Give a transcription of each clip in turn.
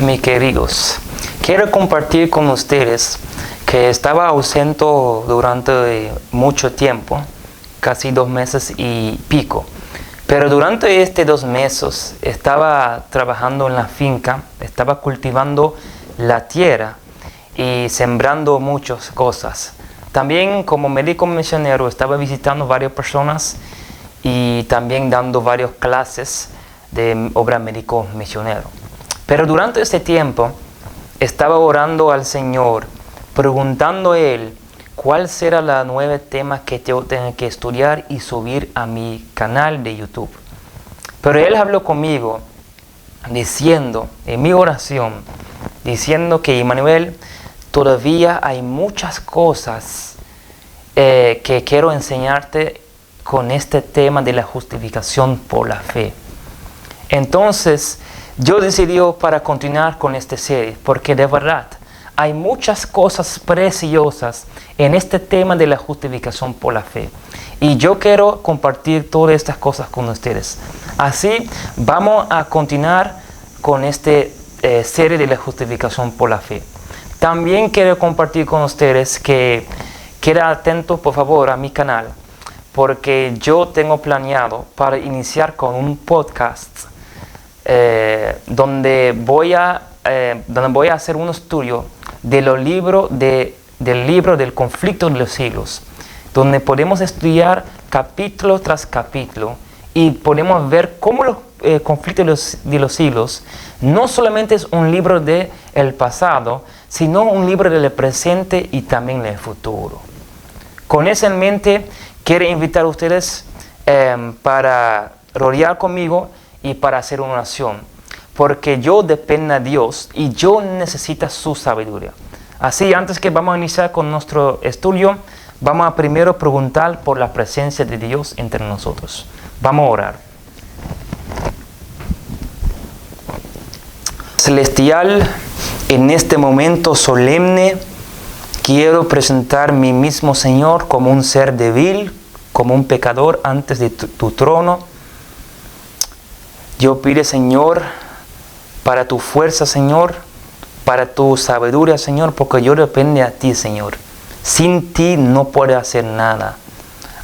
Mis queridos, quiero compartir con ustedes que estaba ausente durante mucho tiempo, casi 2 meses y pico. Pero durante estos 2 meses estaba trabajando en la finca, estaba cultivando la tierra y sembrando muchas cosas. También como médico misionero estaba visitando varias personas y también dando varias clases de obra médico misionero. Pero durante este tiempo estaba orando al Señor, preguntando a Él cuál será el nuevo tema que yo tengo que estudiar y subir a mi canal de YouTube. Pero Él habló conmigo diciendo, en mi oración, diciendo que Emmanuel, todavía hay muchas cosas que quiero enseñarte con este tema de la justificación por la fe. Entonces, yo decidí para continuar con esta serie, porque de verdad hay muchas cosas preciosas en este tema de la justificación por la fe. Y yo quiero compartir todas estas cosas con ustedes. Así vamos a continuar con esta serie de la justificación por la fe. También quiero compartir con ustedes que queden atentos por favor a mi canal, porque yo tengo planeado para iniciar con un podcast donde voy a hacer un estudio de los libros del libro del conflicto de los siglos, donde podemos estudiar capítulo tras capítulo y podemos ver cómo los conflictos de los siglos no solamente es un libro del pasado, sino un libro del presente y también del futuro. Con eso en mente, quiero invitar a ustedes para rodear conmigo y para hacer una oración, porque yo dependo de Dios y yo necesito su sabiduría. Así, antes que vamos a iniciar con nuestro estudio, vamos a primero preguntar por la presencia de Dios entre nosotros. Vamos a orar. Celestial, en este momento solemne, quiero presentar mi mismo Señor como un ser débil, como un pecador antes de tu trono. Yo pido, Señor, para tu fuerza, Señor, para tu sabiduría, Señor, porque yo dependo de ti, Señor. Sin ti no puedo hacer nada.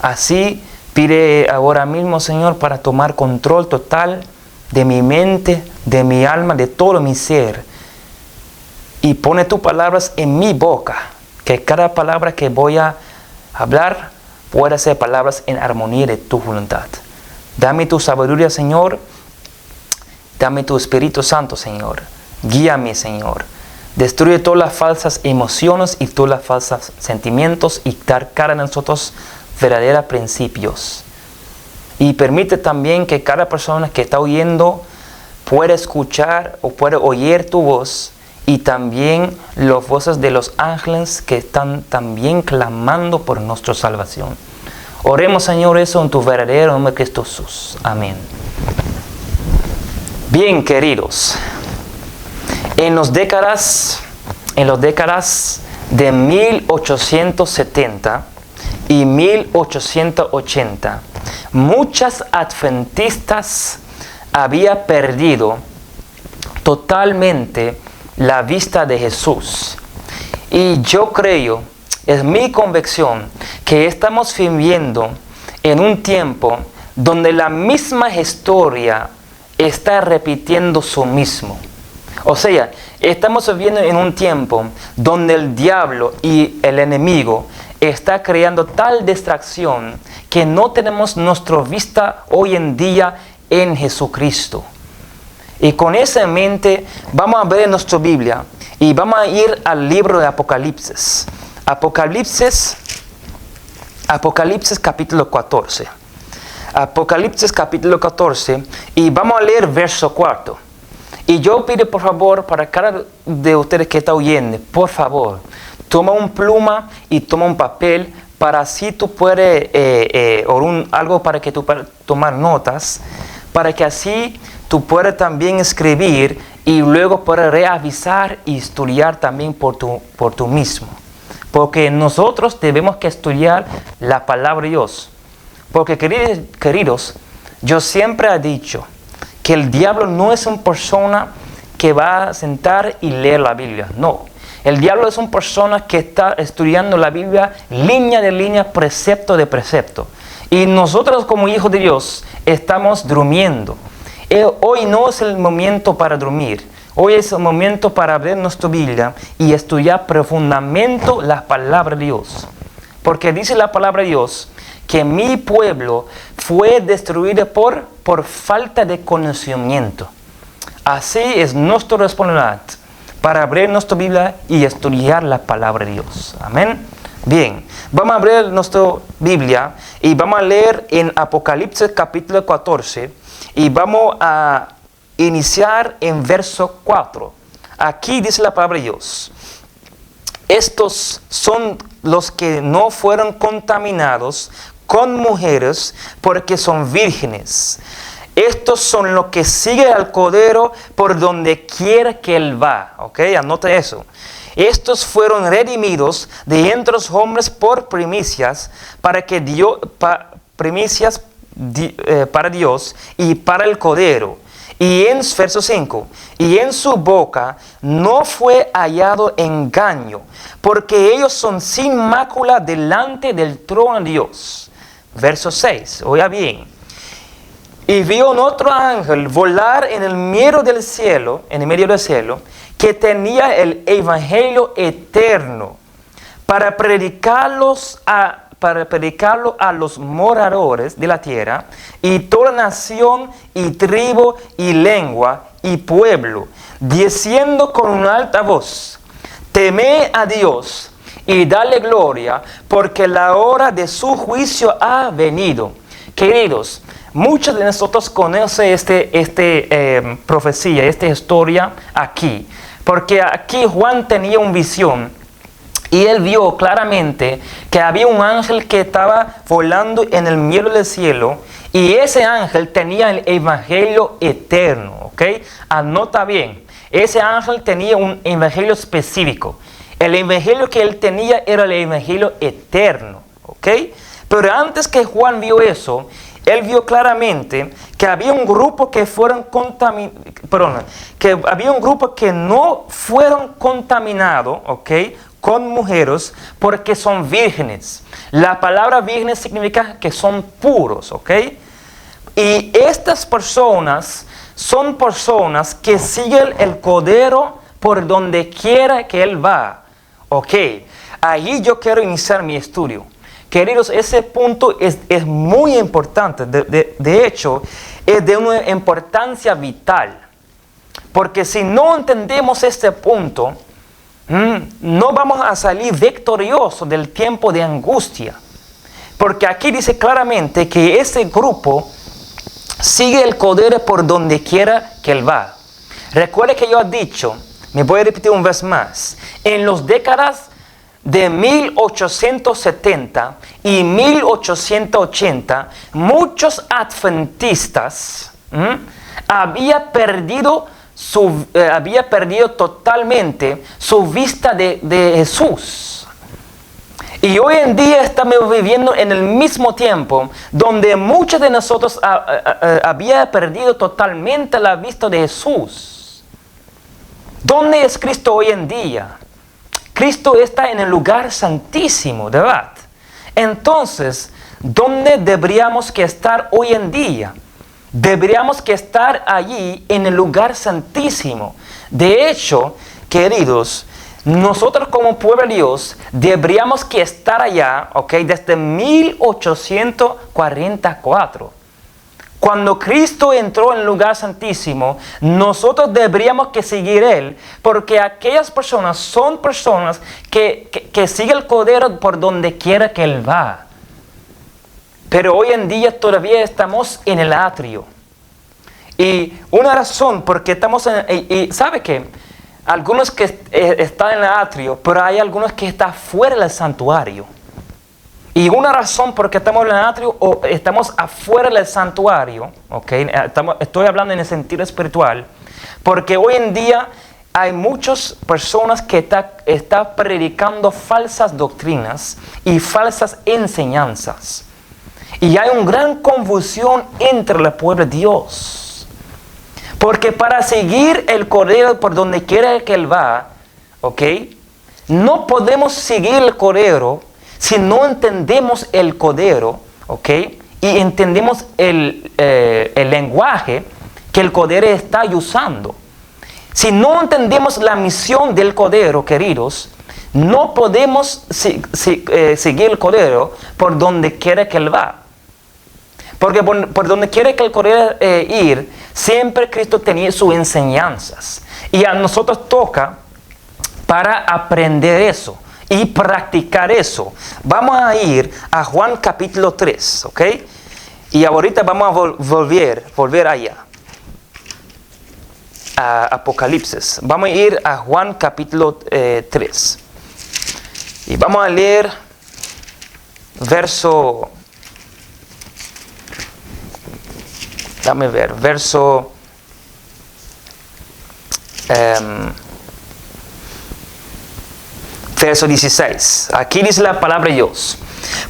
Así, pide ahora mismo, Señor, para tomar control total de mi mente, de mi alma, de todo mi ser. Y pone tus palabras en mi boca, que cada palabra que voy a hablar pueda ser palabras en armonía de tu voluntad. Dame tu sabiduría, Señor. Dame tu Espíritu Santo, Señor. Guíame, Señor. Destruye todas las falsas emociones y todos los falsos sentimientos y dar cara a nosotros verdaderos principios. Y permite también que cada persona que está oyendo pueda escuchar o pueda oír tu voz y también las voces de los ángeles que están también clamando por nuestra salvación. Oremos, Señor, eso en tu verdadero nombre, Cristo Jesús. Amén. Bien, queridos, en las décadas de 1870 y 1880, muchas adventistas habían perdido totalmente la vista de Jesús. Y yo creo, es mi convicción, que estamos viviendo en un tiempo donde la misma historia está repitiendo su mismo. O sea, estamos viviendo en un tiempo donde el diablo y el enemigo está creando tal distracción que no tenemos nuestra vista hoy en día en Jesucristo. Y con esa en mente vamos a ver en nuestra Biblia y vamos a ir al libro de Apocalipsis. Apocalipsis capítulo 14. Apocalipsis capítulo 14 y vamos a leer verso 4. Y yo pido por favor para cada de ustedes que está oyendo, por favor, toma un pluma y toma un papel para así tú puedes, algo para que tú puedas tomar notas, para que así tú puedas también escribir y luego puedas reavisar y estudiar también por tú mismo. Porque nosotros debemos que estudiar la palabra de Dios. Porque queridos, yo siempre he dicho que el diablo no es una persona que va a sentar y leer la Biblia. No, el diablo es una persona que está estudiando la Biblia línea de línea, precepto de precepto. Y nosotros como hijos de Dios estamos durmiendo. Hoy no es el momento para dormir. Hoy es el momento para abrir nuestra Biblia y estudiar profundamente la palabra de Dios. Porque dice la palabra de Dios que mi pueblo fue destruido por falta de conocimiento. Así es nuestra responsabilidad para abrir nuestra Biblia y estudiar la palabra de Dios. Amén. Bien, vamos a abrir nuestra Biblia y vamos a leer en Apocalipsis capítulo 14 y vamos a iniciar en verso 4. Aquí dice la palabra de Dios: estos son los que no fueron contaminados con mujeres porque son vírgenes. Estos son los que siguen al Cordero por donde quiera que Él va. ¿Ok? Anota eso. Estos fueron redimidos de entre los hombres por primicias para Dios y para el Cordero. Y en verso 5, y en su boca no fue hallado engaño, porque ellos son sin mácula delante del trono de Dios. Verso 6, oiga bien. Y vio un otro ángel volar en el medio del cielo, que tenía el evangelio eterno, para predicarlo a los moradores de la tierra, y toda nación, y tribu, y lengua, y pueblo, diciendo con una alta voz: temed a Dios, y dale gloria, porque la hora de su juicio ha venido. Queridos, muchos de nosotros conocen esta profecía, esta historia aquí, porque aquí Juan tenía una visión y él vio claramente que había un ángel que estaba volando en el medio del cielo y ese ángel tenía el evangelio eterno, ¿ok? Anota bien, ese ángel tenía un evangelio específico. El evangelio que él tenía era el evangelio eterno, ¿ok? Pero antes que Juan vio eso, él vio claramente que había un grupo que no fueron contaminados, ¿ok?, con mujeres porque son vírgenes. La palabra vírgenes significa que son puros, ¿ok? Y estas personas son personas que siguen el Cordero por donde quiera que Él va, ¿ok? Ahí yo quiero iniciar mi estudio. Queridos, ese punto es muy importante. De hecho, es de una importancia vital. Porque si no entendemos este punto, no vamos a salir victoriosos del tiempo de angustia. Porque aquí dice claramente que ese grupo sigue el Cordero por donde quiera que Él va. Recuerde que yo he dicho, me voy a repetir una vez más, en las décadas de 1870 y 1880, muchos adventistas había perdido totalmente su vista de Jesús. Y hoy en día estamos viviendo en el mismo tiempo donde muchos de nosotros había perdido totalmente la vista de Jesús. ¿Dónde es Cristo hoy en día? Cristo está en el lugar santísimo, ¿verdad? Entonces, ¿dónde deberíamos que estar hoy en día? Deberíamos que estar allí en el lugar santísimo. De hecho, queridos, nosotros como pueblo de Dios deberíamos que estar allá, ¿ok?, desde 1844. Cuando Cristo entró en el lugar santísimo, nosotros deberíamos que seguir Él, porque aquellas personas son personas que siguen el Cordero por donde quiera que Él va. Pero hoy en día todavía estamos en el atrio. Y una razón porque estamos y ¿sabe qué? Algunos que están en el atrio, pero hay algunos que están fuera del santuario. Y una razón por qué estamos en el atrio o estamos afuera del santuario, ¿okay? Estoy hablando en el sentido espiritual, porque hoy en día hay muchas personas que están predicando falsas doctrinas y falsas enseñanzas. Y hay una gran confusión entre el pueblo de Dios. Porque para seguir el Cordero por donde quiera que Él va, ¿ok? No podemos seguir el Cordero si no entendemos el Cordero, ¿ok? Y entendemos el lenguaje que el Cordero está usando. Si no entendemos la misión del Cordero, queridos, no podemos seguir el Cordero por donde quiera que Él va. Porque por donde quiera que el Cordero ir, siempre Cristo tenía sus enseñanzas. Y a nosotros toca para aprender eso y practicar eso. Vamos a ir a Juan capítulo 3, ¿ok? Y ahorita vamos a volver allá. A Apocalipsis. Vamos a ir a Juan capítulo 3. Y vamos a leer verso... Dame ver, verso 16. Aquí dice la palabra de Dios.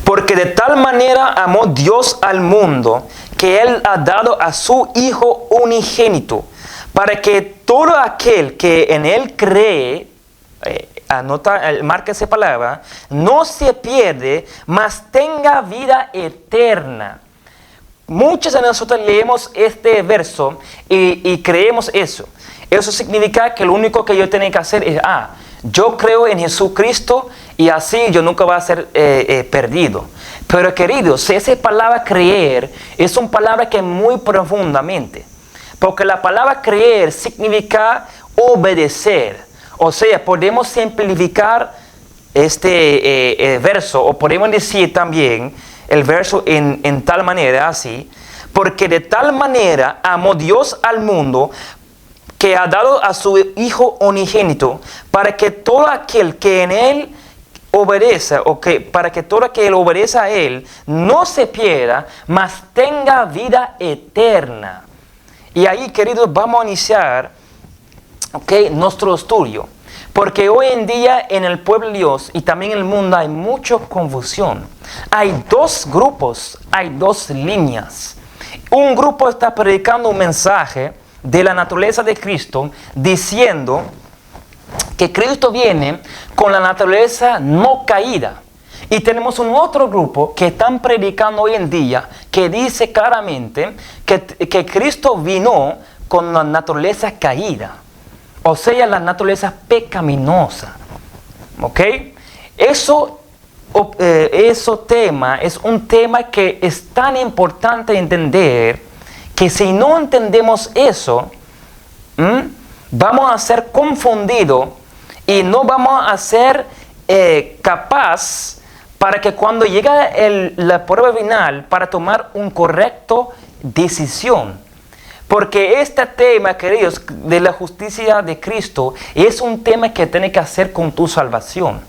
Porque de tal manera amó Dios al mundo, que Él ha dado a su Hijo unigénito, para que todo aquel que en Él cree, marca esa palabra, no se pierde, mas tenga vida eterna. Muchos de nosotros leemos este verso y creemos eso. Eso significa que lo único que yo tengo que hacer es, yo creo en Jesucristo y así yo nunca voy a ser perdido. Pero queridos, esa palabra creer es una palabra que es muy profundamente. Porque la palabra creer significa obedecer. O sea, podemos simplificar este verso o podemos decir también el verso en tal manera, así, porque de tal manera amó Dios al mundo que ha dado a su Hijo unigénito, para que todo aquel que en Él obedece, para que todo aquel que obedece a Él no se pierda, mas tenga vida eterna. Y ahí, queridos, vamos a iniciar nuestro estudio. Porque hoy en día en el pueblo de Dios y también en el mundo hay mucha confusión. Hay dos grupos, hay dos líneas. Un grupo está predicando un mensaje de la naturaleza de Cristo, diciendo que Cristo viene con la naturaleza no caída. Y tenemos un otro grupo que están predicando hoy en día, que dice claramente que Cristo vino con la naturaleza caída. O sea, la naturaleza pecaminosa. ¿Ok? Eso tema es un tema que es tan importante entender que si no entendemos eso, vamos a ser confundidos y no vamos a ser capaz para que cuando llegue la prueba final para tomar una correcta decisión. Porque este tema, queridos, de la justicia de Cristo es un tema que tiene que hacer con tu salvación.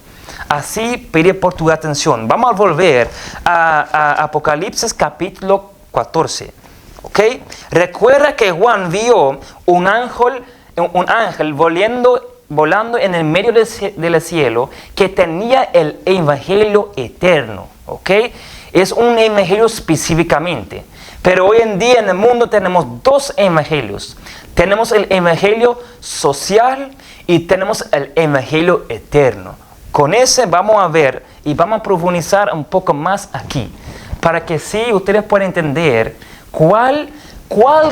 Así pide por tu atención. Vamos a volver a Apocalipsis capítulo 14. ¿Ok? Recuerda que Juan vio un ángel volando en el medio del cielo que tenía el evangelio eterno. ¿Ok? Es un evangelio específicamente. Pero hoy en día en el mundo tenemos dos evangelios. Tenemos el evangelio social y tenemos el evangelio eterno. Con ese vamos a ver y vamos a profundizar un poco más aquí. Para que sí ustedes puedan entender cuál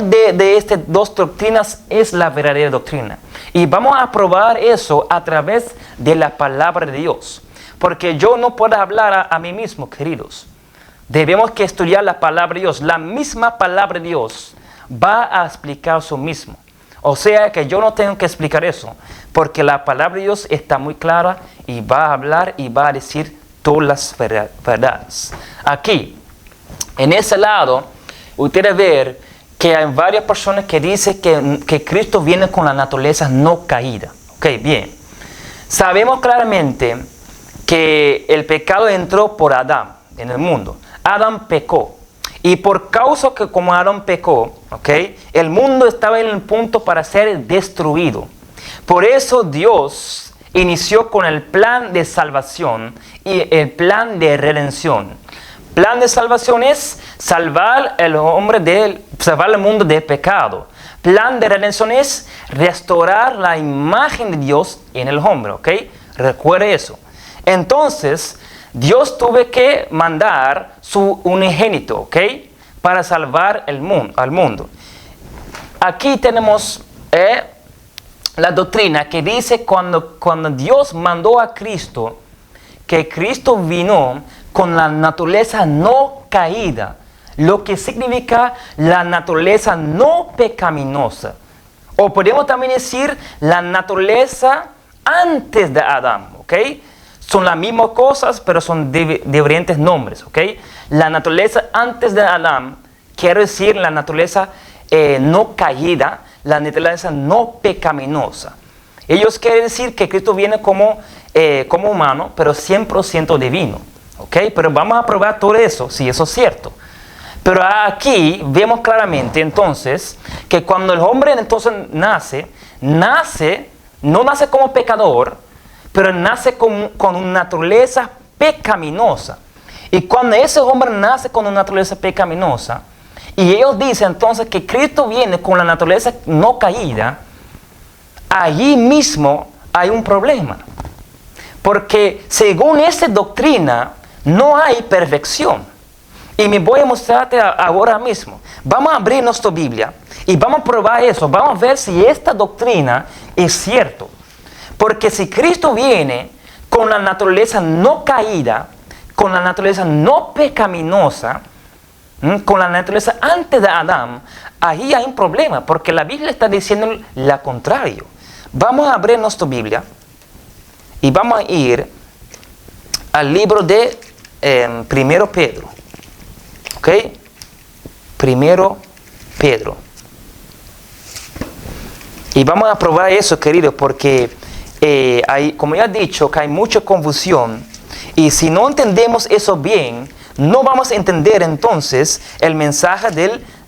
de estas dos doctrinas es la verdadera doctrina. Y vamos a probar eso a través de la palabra de Dios. Porque yo no puedo hablar a mí mismo, queridos. Debemos que estudiar la palabra de Dios. La misma palabra de Dios va a explicar eso mismo. O sea que yo no tengo que explicar eso. Porque la palabra de Dios está muy clara y va a hablar y va a decir todas las verdades. Aquí, en ese lado, ustedes ven que hay varias personas que dicen que Cristo viene con la naturaleza no caída. Ok, bien. Sabemos claramente que el pecado entró por Adán. en el mundo. Adán pecó. Y por causa que como Adán pecó, el mundo estaba en el punto para ser destruido. Por eso Dios inició con el plan de salvación y el plan de redención. Plan de salvación es salvar al mundo del pecado. Plan de redención es restaurar la imagen de Dios en el hombre, Recuerde eso. Entonces, Dios tuvo que mandar su unigénito, para salvar al mundo. Aquí tenemos la doctrina que dice cuando Dios mandó a Cristo, que Cristo vino con la naturaleza no caída, lo que significa la naturaleza no pecaminosa. O podemos también decir la naturaleza antes de Adán, Son las mismas cosas, pero son diferentes nombres, La naturaleza antes de Adán quiere decir la naturaleza no caída, la naturaleza no pecaminosa. Ellos quieren decir que Cristo viene como humano, pero 100% divino, Pero vamos a probar todo eso, si eso es cierto. Pero aquí vemos claramente entonces que cuando el hombre entonces no nace como pecador, pero nace con una naturaleza pecaminosa. Y cuando ese hombre nace con una naturaleza pecaminosa, y ellos dicen entonces que Cristo viene con la naturaleza no caída, allí mismo hay un problema. Porque según esta doctrina, no hay perfección. Y me voy a mostrarte ahora mismo. Vamos a abrir nuestra Biblia y vamos a probar eso. Vamos a ver si esta doctrina es cierto. Porque si Cristo viene con la naturaleza no caída, con la naturaleza no pecaminosa, con la naturaleza antes de Adán, ahí hay un problema, porque la Biblia está diciendo lo contrario. Vamos a abrir nuestra Biblia y vamos a ir al libro de 1 Pedro. Primero Pedro. Y vamos a probar eso, querido, porque como ya he dicho, que hay mucha confusión. Y si no entendemos eso bien, no vamos a entender entonces el mensaje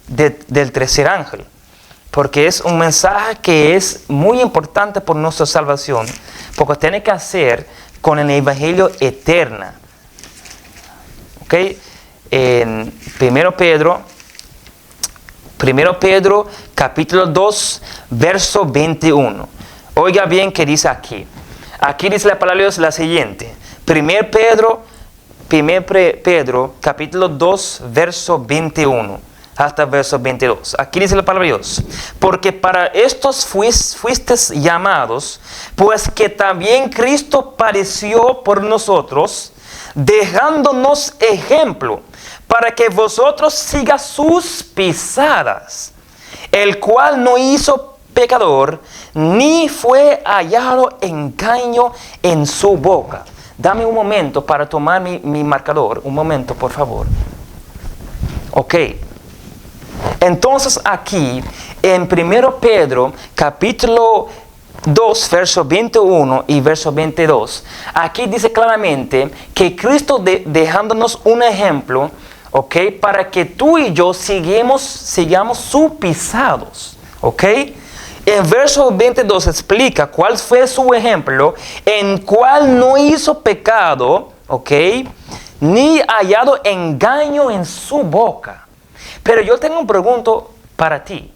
del tercer ángel. Porque es un mensaje que es muy importante por nuestra salvación. Porque tiene que hacer con el evangelio eterno. En 1 Pedro capítulo 2, verso 21. Oiga bien qué dice aquí. Aquí dice la palabra de Dios la siguiente. 1 Pedro capítulo 2, verso 21 hasta verso 22. Aquí dice la palabra de Dios. Porque para estos fuisteis llamados, pues que también Cristo padeció por nosotros, dejándonos ejemplo, para que vosotros sigáis sus pisadas, el cual no hizo pecador, ni fue hallado engaño en su boca. Dame un momento para tomar mi marcador, un momento por favor. Entonces aquí, en 1 Pedro, capítulo 2, verso 21 y verso 22, aquí dice claramente que Cristo dejándonos un ejemplo, para que tú y yo sigamos sus pisados, En verso 22 explica cuál fue su ejemplo, en cual no hizo pecado, ni hallado engaño en su boca. Pero yo tengo una pregunta para ti.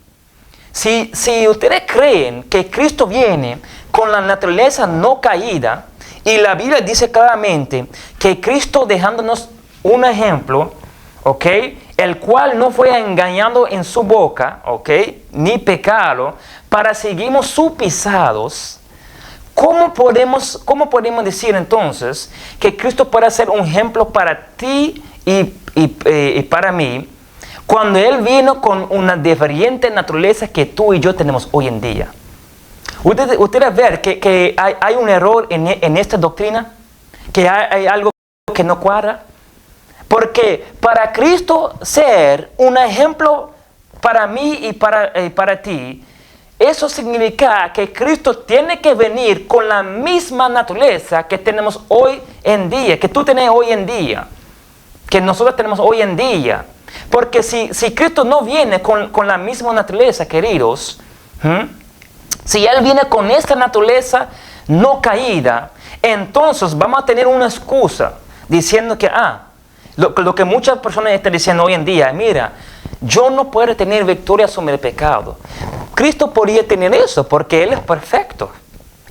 Si ustedes creen que Cristo viene con la naturaleza no caída, y la Biblia dice claramente que Cristo dejándonos un ejemplo, el cual no fue engañado en su boca, ni pecado, para seguimos sus pisados, ¿cómo podemos decir entonces que Cristo puede ser un ejemplo para ti y para mí, cuando Él vino con una diferente naturaleza que tú y yo tenemos hoy en día? Ustedes ven que hay un error en esta doctrina, que hay algo que no cuadra. Porque para Cristo ser un ejemplo para mí y para ti, eso significa que Cristo tiene que venir con la misma naturaleza que tenemos hoy en día, que tú tienes hoy en día. que nosotros tenemos hoy en día. Porque si Cristo no viene con la misma naturaleza, queridos, si Él viene con esta naturaleza no caída, entonces vamos a tener una excusa diciendo que, lo que muchas personas están diciendo hoy en día, mira, yo no puedo tener victoria sobre el pecado. Cristo podría tener eso porque Él es perfecto.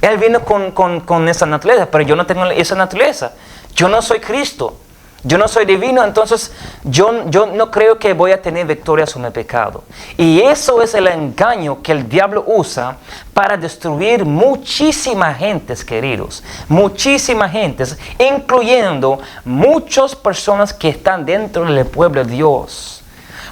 Él viene con esa naturaleza, pero yo no tengo esa naturaleza. Yo no soy Cristo. Yo no soy divino, entonces yo no creo que voy a tener victoria sobre el pecado. Y eso es el engaño que el diablo usa para destruir muchísimas gentes, queridos. Muchísimas gentes, incluyendo muchas personas que están dentro del pueblo de Dios.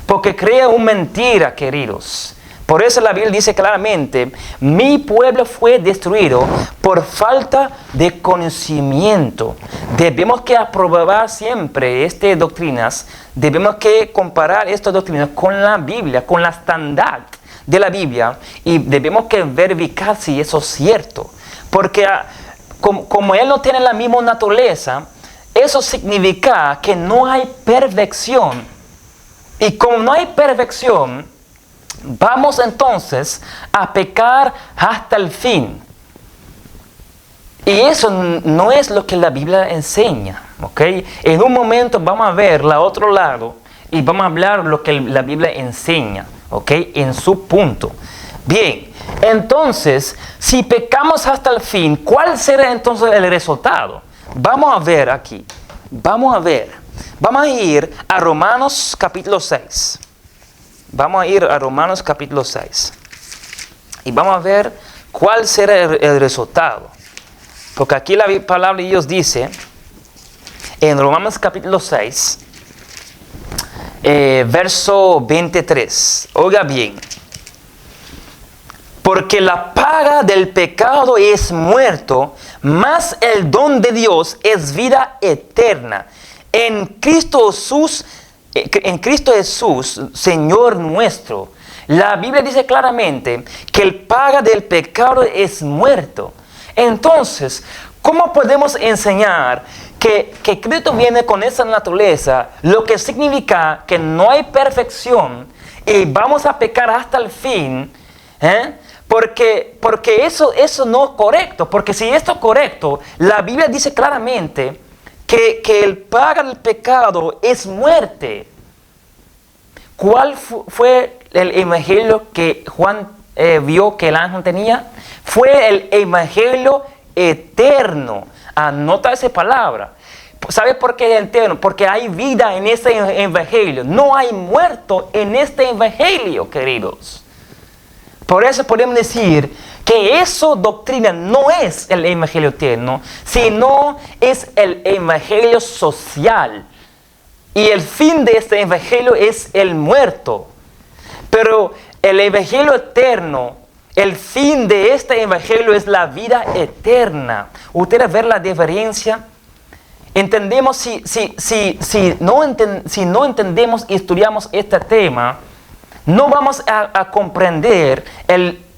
Porque crea una mentira, queridos. Por eso la Biblia dice claramente, mi pueblo fue destruido por falta de conocimiento. Debemos que aprobar siempre estas doctrinas, debemos que comparar estas doctrinas con la Biblia, con la estándar de la Biblia, y debemos que verificar si eso es cierto. Porque como Él no tiene la misma naturaleza, eso significa que no hay perfección. Y como no hay perfección, vamos entonces a pecar hasta el fin. Y eso no es lo que la Biblia enseña, ¿ok? En un momento vamos a ver el otro lado y vamos a hablar lo que la Biblia enseña, ¿ok? En su punto. Bien, entonces, si pecamos hasta el fin, ¿cuál será entonces el resultado? Vamos a ver aquí. Vamos a ir a Romanos capítulo 6. Vamos a ir a Romanos capítulo 6. Y vamos a ver cuál será el resultado. Porque aquí la palabra de Dios dice, en Romanos capítulo 6, verso 23. Oiga bien. Porque la paga del pecado es muerto, mas el don de Dios es vida eterna. En Cristo Jesús, Señor nuestro. La Biblia dice claramente que el paga del pecado es muerto. Entonces, ¿cómo podemos enseñar que Cristo viene con esa naturaleza? Lo que significa que no hay perfección y vamos a pecar hasta el fin. Porque eso no es correcto. Porque si esto es correcto, la Biblia dice claramente que el paga del pecado es muerte. ¿Cuál fue el evangelio que Juan vio que el ángel tenía? Fue el evangelio eterno. Anota esa palabra. ¿Sabe por qué es eterno? Porque hay vida en ese evangelio. No hay muerto en este evangelio, queridos. Por eso podemos decir que esa doctrina no es el evangelio eterno, sino es el evangelio social. Y el fin de este evangelio es el muerto. Pero el evangelio eterno, el fin de este evangelio es la vida eterna. ¿Ustedes ven la diferencia? Entendemos, si no entendemos y estudiamos este tema, no vamos a comprender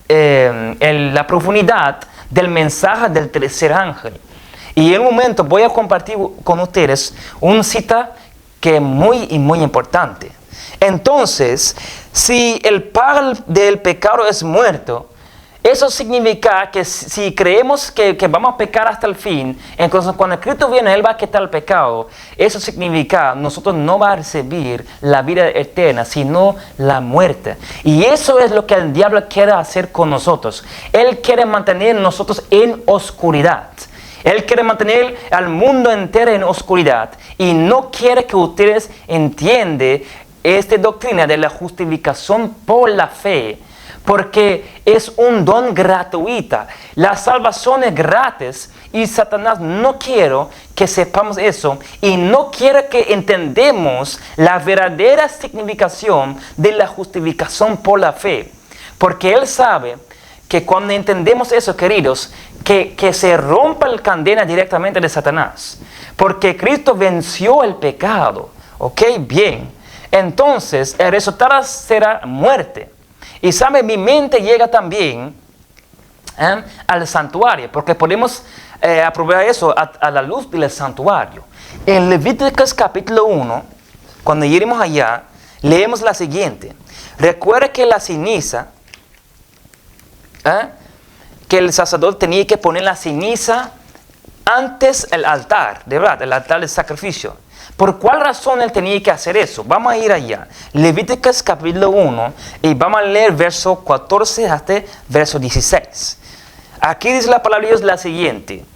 la profundidad del mensaje del tercer ángel. Y en un momento voy a compartir con ustedes una cita que es muy importante. Entonces, si el pago del pecado es muerto, eso significa que si creemos que vamos a pecar hasta el fin, entonces cuando Cristo viene, Él va a quitar el pecado. Eso significa que nosotros no vamos a recibir la vida eterna, sino la muerte. Y eso es lo que el diablo quiere hacer con nosotros. Él quiere mantener a nosotros en oscuridad. Él quiere mantener al mundo entero en oscuridad. Y no quiere que ustedes entiendan esta doctrina de la justificación por la fe. Porque es un don gratuito. La salvación es gratis y Satanás no quiere que sepamos eso y no quiere que entendamos la verdadera significación de la justificación por la fe. Porque él sabe que cuando entendemos eso, queridos, que se rompa la cadena directamente de Satanás. Porque Cristo venció el pecado. ¿Ok? Bien. Entonces, el resultado será muerte. Y sabe, mi mente llega también al santuario, porque podemos aprobar eso a la luz del santuario. En Levíticos capítulo 1, cuando iremos allá, leemos la siguiente. Recuerda que la ceniza, que el sacerdote tenía que poner la ceniza antes el altar, de verdad, el altar del sacrificio. ¿Por cuál razón él tenía que hacer eso? Vamos a ir allá. Levíticos capítulo 1 y vamos a leer verso 14 hasta verso 16. Aquí dice la palabra de Dios la siguiente.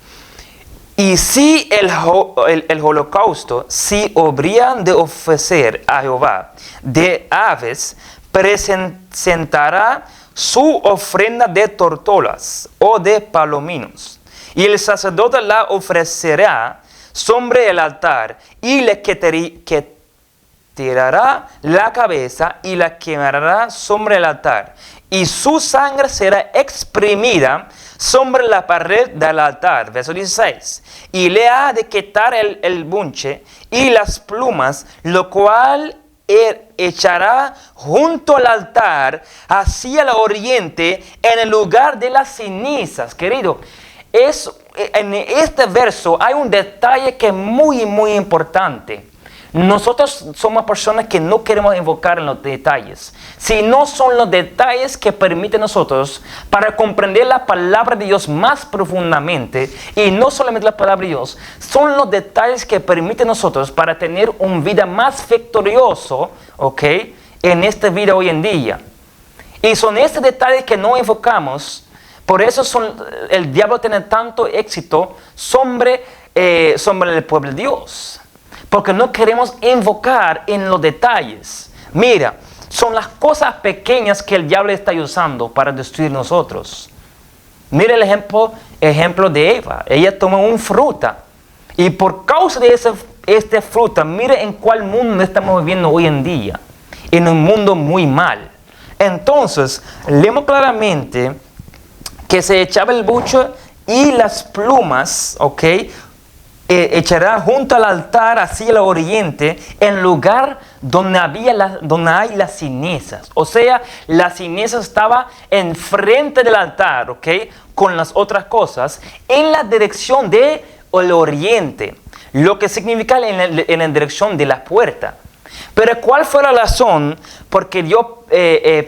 Y si el holocausto, si habrían de ofrecer a Jehová de aves, presentará su ofrenda de tortolas o de palominos. Y el sacerdote la ofrecerá sobre el altar y le tirará la cabeza y la quemará sobre el altar. Y su sangre será exprimida sobre la pared del altar. Verso 16. Y le ha de quitar el bunche y las plumas, lo cual echará junto al altar hacia el oriente en el lugar de las cenizas. Querido, en este verso hay un detalle que es muy, muy importante. Nosotros somos personas que no queremos enfocar en los detalles, sino son los detalles que permiten a nosotros para comprender la palabra de Dios más profundamente. Y no solamente la palabra de Dios, son los detalles que permiten a nosotros para tener una vida más victorioso, ¿ok?, en esta vida hoy en día. Y son estos detalles que no enfocamos. Por eso el diablo tiene tanto éxito sobre el pueblo de Dios. Porque no queremos enfocar en los detalles. Mira, son las cosas pequeñas que el diablo está usando para destruir nosotros. Mira el ejemplo de Eva. Ella tomó una fruta. Y por causa de esta fruta, mira en cuál mundo estamos viviendo hoy en día. En un mundo muy mal. Entonces, leemos claramente que se echaba el buche y las plumas, ¿ok?, echará junto al altar hacia el oriente, en lugar donde hay las cenizas. O sea, la ceniza estaba enfrente del altar, ¿ok?, con las otras cosas, en la dirección del oriente, lo que significa en la dirección de la puerta. Pero ¿cuál fue la razón? Porque Dios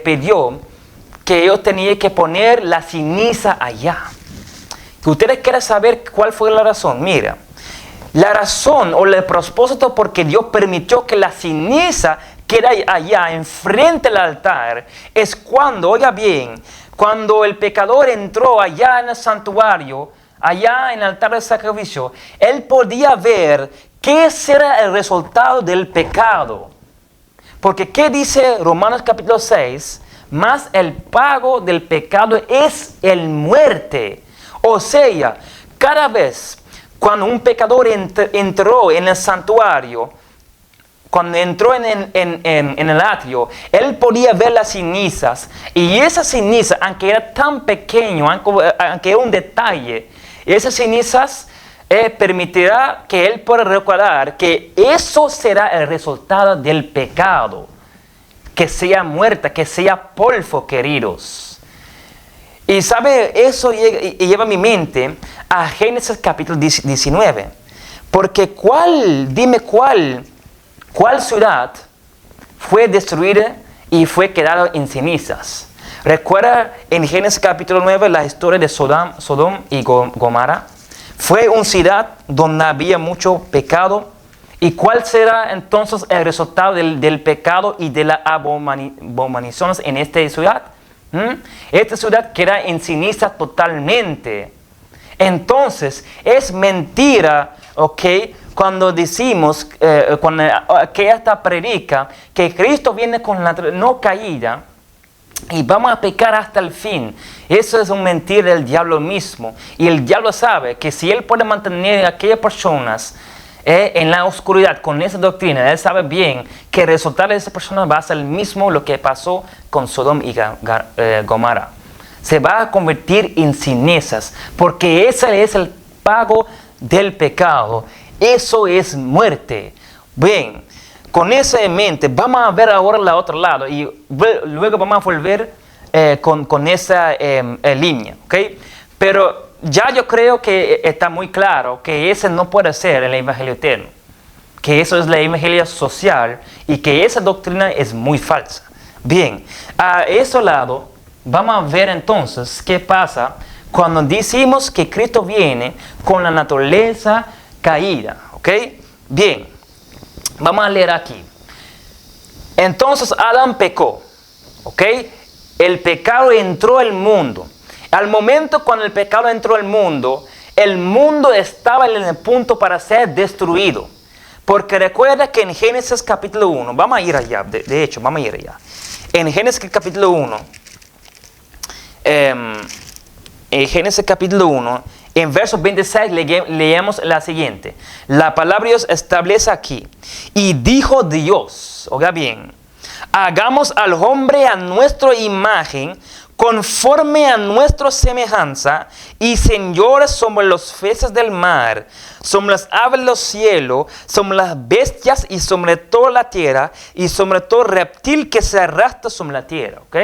pidió que ellos tenían que poner la ceniza allá. Que ustedes quieran saber cuál fue la razón. Mira, la razón o el propósito por que Dios permitió que la ceniza quede allá enfrente del altar es cuando, oiga bien, cuando el pecador entró allá en el santuario, allá en el altar del sacrificio, él podía ver qué será el resultado del pecado. Porque ¿qué dice Romanos capítulo 6? Más el pago del pecado es el muerte. O sea, cada vez cuando un pecador entró en el santuario, cuando entró en el atrio, él podía ver las cenizas. Y esa ceniza, aunque era tan pequeño, aunque era un detalle, esas cenizas permitirá que él pueda recordar que eso será el resultado del pecado. Que sea muerta, que sea polvo, queridos. Y sabe, eso lleva mi mente a Génesis capítulo 19. Porque dime cuál ciudad fue destruida y fue quedada en cenizas. Recuerda en Génesis capítulo 9 la historia de Sodom y Gomorra. Fue una ciudad donde había mucho pecado. ¿Y cuál será entonces el resultado del pecado y de las abominaciones en esta ciudad? Esta ciudad queda en ceniza totalmente. Entonces, es mentira, ¿ok?, cuando decimos, que esta predica, que Cristo viene con la no caída y vamos a pecar hasta el fin. Eso es un mentira del diablo mismo. Y el diablo sabe que si él puede mantener a aquellas personas en la oscuridad con esa doctrina, él sabe bien que el resultado de esa persona va a ser el mismo lo que pasó con Sodom y Gomorra. Se va a convertir en cenizas, porque ese es el pago del pecado. Eso es muerte. Bien, con eso en mente, vamos a ver ahora el otro lado y luego vamos a volver con esa línea, ¿ok? Pero ya yo creo que está muy claro que ese no puede ser el evangelio eterno. que eso es la evangelia social y que esa doctrina es muy falsa. Bien, a ese lado vamos a ver entonces qué pasa cuando decimos que Cristo viene con la naturaleza caída, ¿ok? Bien, vamos a leer aquí. Entonces Adán pecó, ¿ok? El pecado entró al mundo. Al momento cuando el pecado entró al mundo, el mundo estaba en el punto para ser destruido. Porque recuerda que en Génesis capítulo 1, vamos a ir allá, de hecho, vamos a ir allá. En Génesis capítulo 1, en verso 26 leemos la siguiente. La palabra de Dios establece aquí. Y dijo Dios, oiga bien, hagamos al hombre a nuestra imagen, conforme a nuestra semejanza, y señores sobre los peces del mar, sobre las aves de los cielos, sobre las bestias y sobre toda la tierra, y sobre todo reptil que se arrastra sobre la tierra. ¿Ok?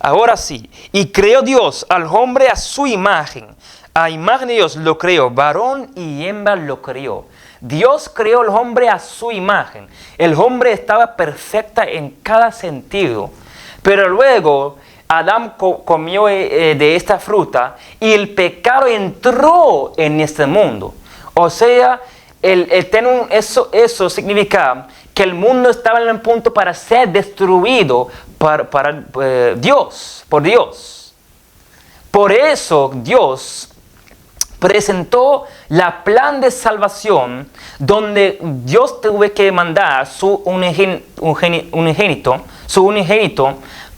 Ahora sí. Y creó Dios al hombre a su imagen. A imagen de Dios lo creó, varón y hembra lo creó. Dios creó al hombre a su imagen. El hombre estaba perfecta en cada sentido. Pero luego Adán comió de esta fruta y el pecado entró en este mundo. O sea, eso significa que el mundo estaba en el punto para ser destruido por Dios. Por eso Dios presentó la plan de salvación donde Dios tuvo que mandar su unigénito,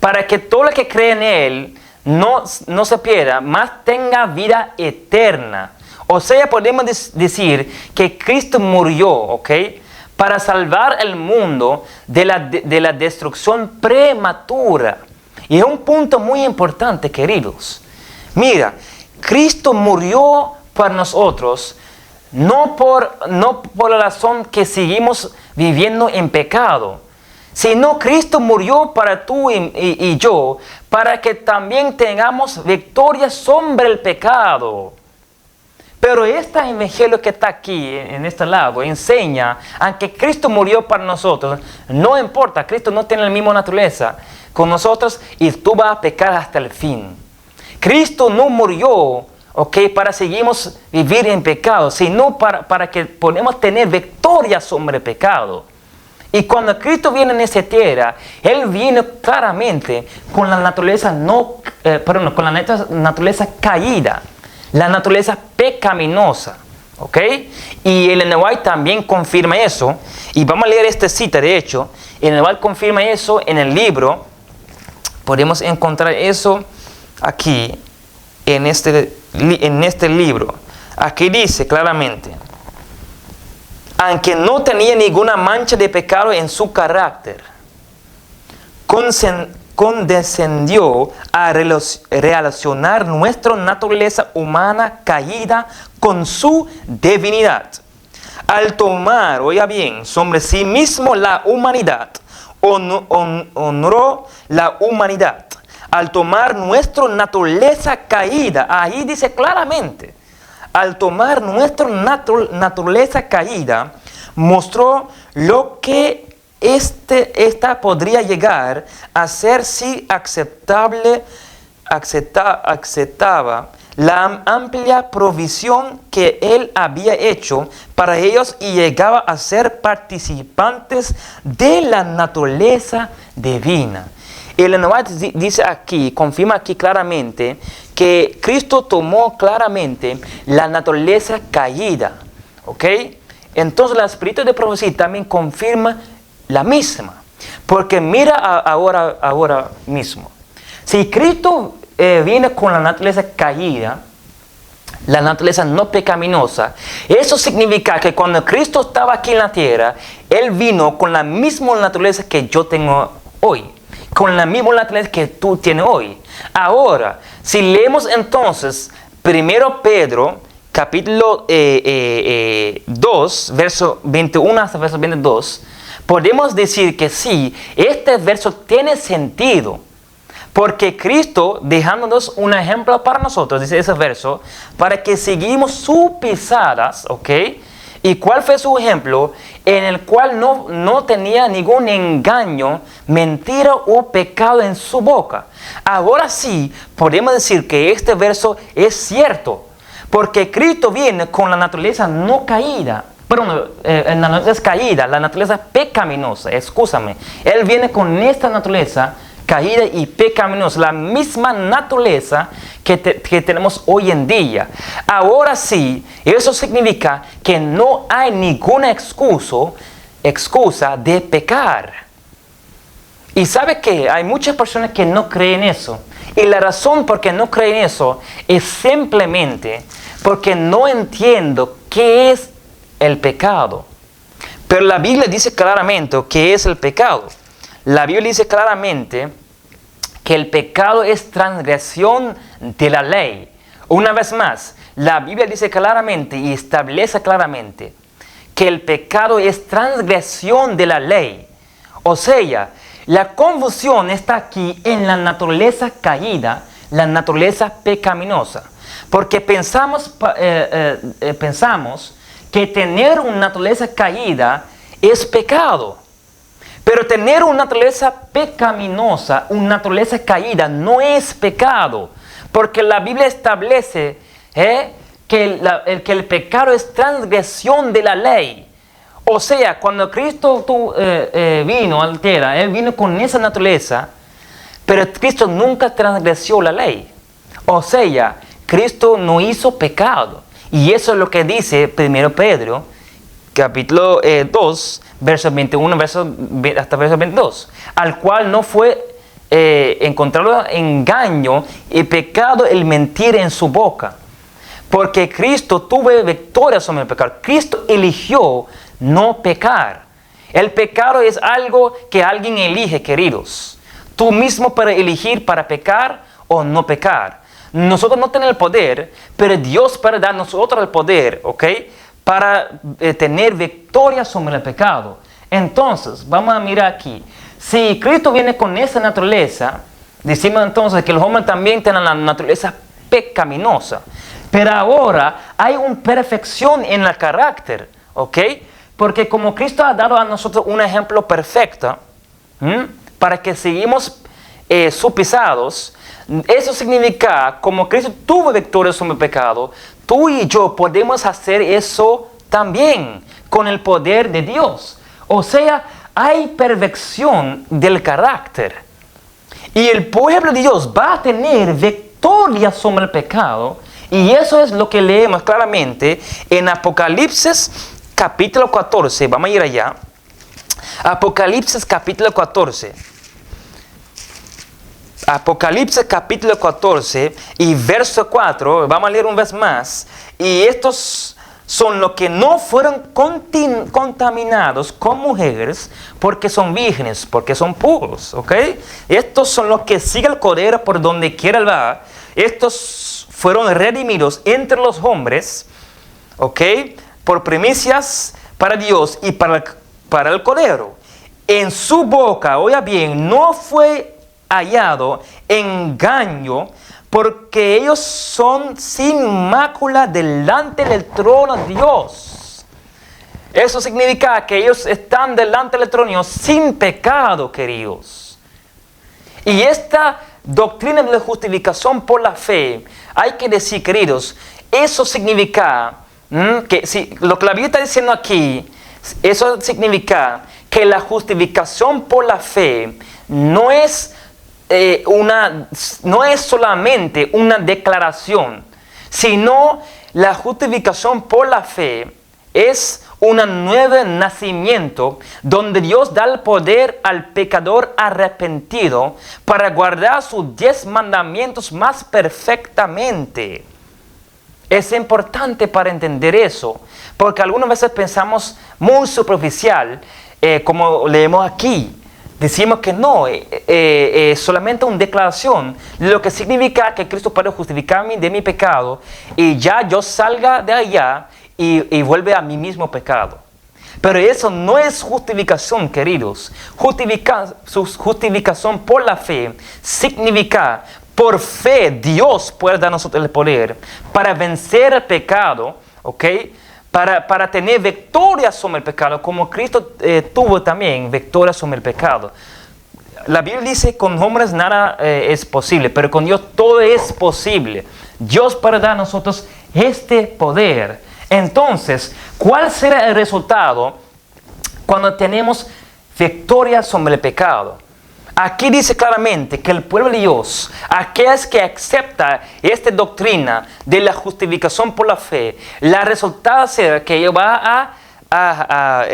para que todo el que cree en Él no se pierda, más tenga vida eterna. O sea, podemos decir que Cristo murió, ¿ok?, para salvar el mundo de la destrucción prematura. Y es un punto muy importante, queridos. Mira, Cristo murió para nosotros, no por la razón que seguimos viviendo en pecado, sino Cristo murió para tú y yo, para que también tengamos victoria sobre el pecado. Pero este evangelio que está aquí, en este lado, enseña, aunque Cristo murió para nosotros, no importa, Cristo no tiene la misma naturaleza con nosotros y tú vas a pecar hasta el fin. Cristo no murió, para seguimos vivir en pecado, sino para que podamos tener victoria sobre el pecado. Y cuando Cristo viene en esta tierra, Él viene claramente con la naturaleza con la naturaleza caída, la naturaleza pecaminosa, ¿ok? Y el Enehuay también confirma eso, y vamos a leer esta cita, de hecho, el Enehuay confirma eso en el libro, podemos encontrar eso aquí, en este libro. Aquí dice claramente, aunque no tenía ninguna mancha de pecado en su carácter, condescendió a relacionar nuestra naturaleza humana caída con su divinidad. Al tomar, oiga bien, sobre sí mismo la humanidad, honró la humanidad. Al tomar nuestra naturaleza caída, ahí dice claramente, al tomar nuestra naturaleza caída, mostró lo que esta podría llegar a ser si aceptaba la amplia provisión que Él había hecho para ellos y llegaba a ser participantes de la naturaleza divina. El Enehuay dice aquí, confirma aquí claramente, que Cristo tomó claramente la naturaleza caída, ¿ok? Entonces el espíritu de profecía también confirma la misma, porque mira ahora mismo, si Cristo viene con la naturaleza caída, la naturaleza no pecaminosa, eso significa que cuando Cristo estaba aquí en la tierra, Él vino con la misma naturaleza que yo tengo hoy, con la misma naturaleza que tú tienes hoy. Ahora, si leemos entonces 1 Pedro capítulo 2, verso 21 hasta verso 22, podemos decir que sí, este verso tiene sentido, porque Cristo, dejándonos un ejemplo para nosotros, dice ese verso, para que seguimos sus pisadas, ¿ok? ¿Y cuál fue su ejemplo? En el cual no tenía ningún engaño, mentira o pecado en su boca. Ahora sí, podemos decir que este verso es cierto, porque Cristo viene con la naturaleza no caída. Perdón, la naturaleza caída, la naturaleza pecaminosa, excúsame. Él viene con esta naturaleza caída y pecaminosa, la misma naturaleza que tenemos hoy en día. Ahora sí, eso significa que no hay ninguna excusa de pecar. Y ¿sabe qué? Hay muchas personas que no creen eso. Y la razón por qué no creen eso es simplemente porque no entiendo qué es el pecado. Pero la Biblia dice claramente qué es el pecado. La Biblia dice claramente que el pecado es transgresión de la ley. Una vez más, la Biblia dice claramente y establece claramente que el pecado es transgresión de la ley. O sea, la confusión está aquí en la naturaleza caída, la naturaleza pecaminosa. Porque pensamos que tener una naturaleza caída es pecado. Pero tener una naturaleza pecaminosa, una naturaleza caída, no es pecado. Porque la Biblia establece que el pecado es transgresión de la ley. O sea, cuando Cristo vino a la tierra, Él vino con esa naturaleza, pero Cristo nunca transgredió la ley. O sea, Cristo no hizo pecado. Y eso es lo que dice 1 Pedro, capítulo 2, verso 21 hasta verso 22, al cual no fue encontrado engaño y pecado el mentir en su boca. Porque Cristo tuvo victoria sobre el pecado. Cristo eligió no pecar. El pecado es algo que alguien elige, queridos. Tú mismo puedes elegir para pecar o no pecar. Nosotros no tenemos el poder, pero Dios puede dar a nosotros el poder, ¿ok? Para tener victoria sobre el pecado. Entonces, vamos a mirar aquí. Si Cristo viene con esa naturaleza, decimos entonces que los hombres también tienen la naturaleza pecaminosa. Pero ahora hay una perfección en el carácter, ¿ok? Porque como Cristo ha dado a nosotros un ejemplo perfecto, para que seguimos sus pisados, eso significa, como Cristo tuvo victoria sobre el pecado, tú y yo podemos hacer eso también con el poder de Dios. O sea, hay perfección del carácter. Y el pueblo de Dios va a tener victoria sobre el pecado. Y eso es lo que leemos claramente en Apocalipsis capítulo 14. Vamos a ir allá. Apocalipsis capítulo 14. Apocalipsis capítulo 14 y verso 4. Vamos a leer una vez más. Y estos son los que no fueron contaminados con mujeres porque son vírgenes, porque son puros. ¿Ok? Estos son los que siguen el Cordero por donde quiera va. Estos fueron redimidos entre los hombres, ¿ok? Por primicias para Dios y para el Cordero. En su boca, oiga bien, no fue hallado engaño, porque ellos son sin mácula delante del trono de Dios. Eso significa que ellos están delante del trono de Dios sin pecado, queridos. Y esta doctrina de la justificación por la fe, hay que decir, queridos, eso significa que si lo que la Biblia está diciendo aquí, eso significa que la justificación por la fe no es solamente una declaración, sino la justificación por la fe es un nuevo nacimiento donde Dios da el poder al pecador arrepentido para guardar sus 10 mandamientos más perfectamente. Es importante para entender eso, porque algunas veces pensamos muy superficial, como leemos aquí. Decimos que no, es solamente una declaración, lo que significa que Cristo puede justificarme de mi pecado y ya yo salga de allá y vuelve a mi mismo pecado. Pero eso no es justificación, queridos. Justificación por la fe significa, por fe, Dios puede darnos el poder para vencer el pecado, ¿ok? para tener victoria sobre el pecado, como Cristo tuvo también victoria sobre el pecado. La Biblia dice, con hombres nada es posible, pero con Dios todo es posible. Dios para dar a nosotros este poder. Entonces, ¿cuál será el resultado cuando tenemos victoria sobre el pecado? Aquí dice claramente que el pueblo de Dios, aquellos que aceptan esta doctrina de la justificación por la fe, la resultado será que ellos van a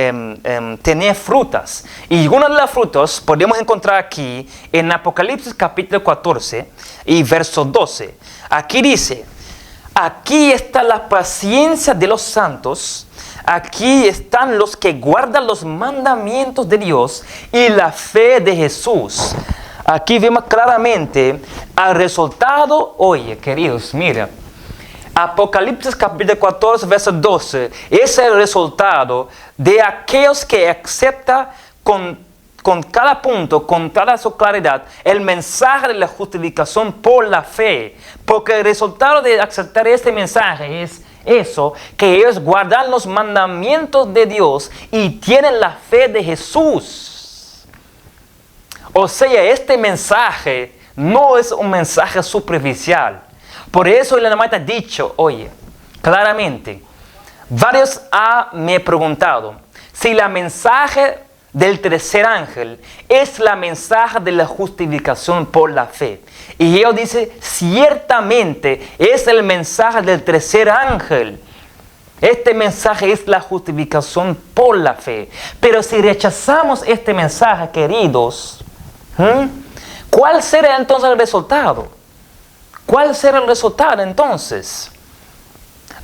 tener frutas. Y una de las frutas podemos encontrar aquí en Apocalipsis capítulo 14 y verso 12. Aquí dice, aquí está la paciencia de los santos, aquí están los que guardan los mandamientos de Dios y la fe de Jesús. Aquí vemos claramente el resultado. Oye, queridos, mira, Apocalipsis capítulo 14, verso 12, es el resultado de aquellos que aceptan con cada punto, con toda su claridad, el mensaje de la justificación por la fe. Porque el resultado de aceptar este mensaje es eso, que ellos guardan los mandamientos de Dios y tienen la fe de Jesús. O sea, este mensaje no es un mensaje superficial. Por eso el hermano ha dicho, oye, claramente, varios me han preguntado si el mensaje del tercer ángel es la mensaje de la justificación por la fe. Y ellos dicen, ciertamente es el mensaje del tercer ángel. Este mensaje es la justificación por la fe. Pero si rechazamos este mensaje, queridos, ¿cuál será entonces el resultado? ¿Cuál será el resultado entonces?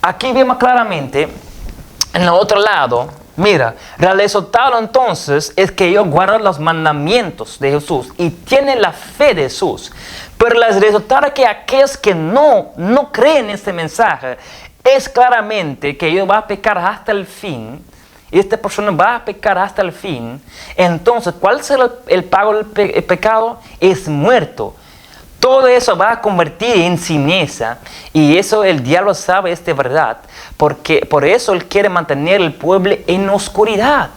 Aquí vemos claramente, en el otro lado, mira, el resultado entonces es que ellos guardan los mandamientos de Jesús y tienen la fe de Jesús. Pero el resultado es que aquellos que no creen en este mensaje es claramente que ellos van a pecar hasta el fin. Y esta persona va a pecar hasta el fin. Entonces, ¿cuál será el pago del pecado? Es muerto. Todo eso va a convertir en ceniza, y eso el diablo sabe, es de verdad, porque por eso él quiere mantener el pueblo en oscuridad.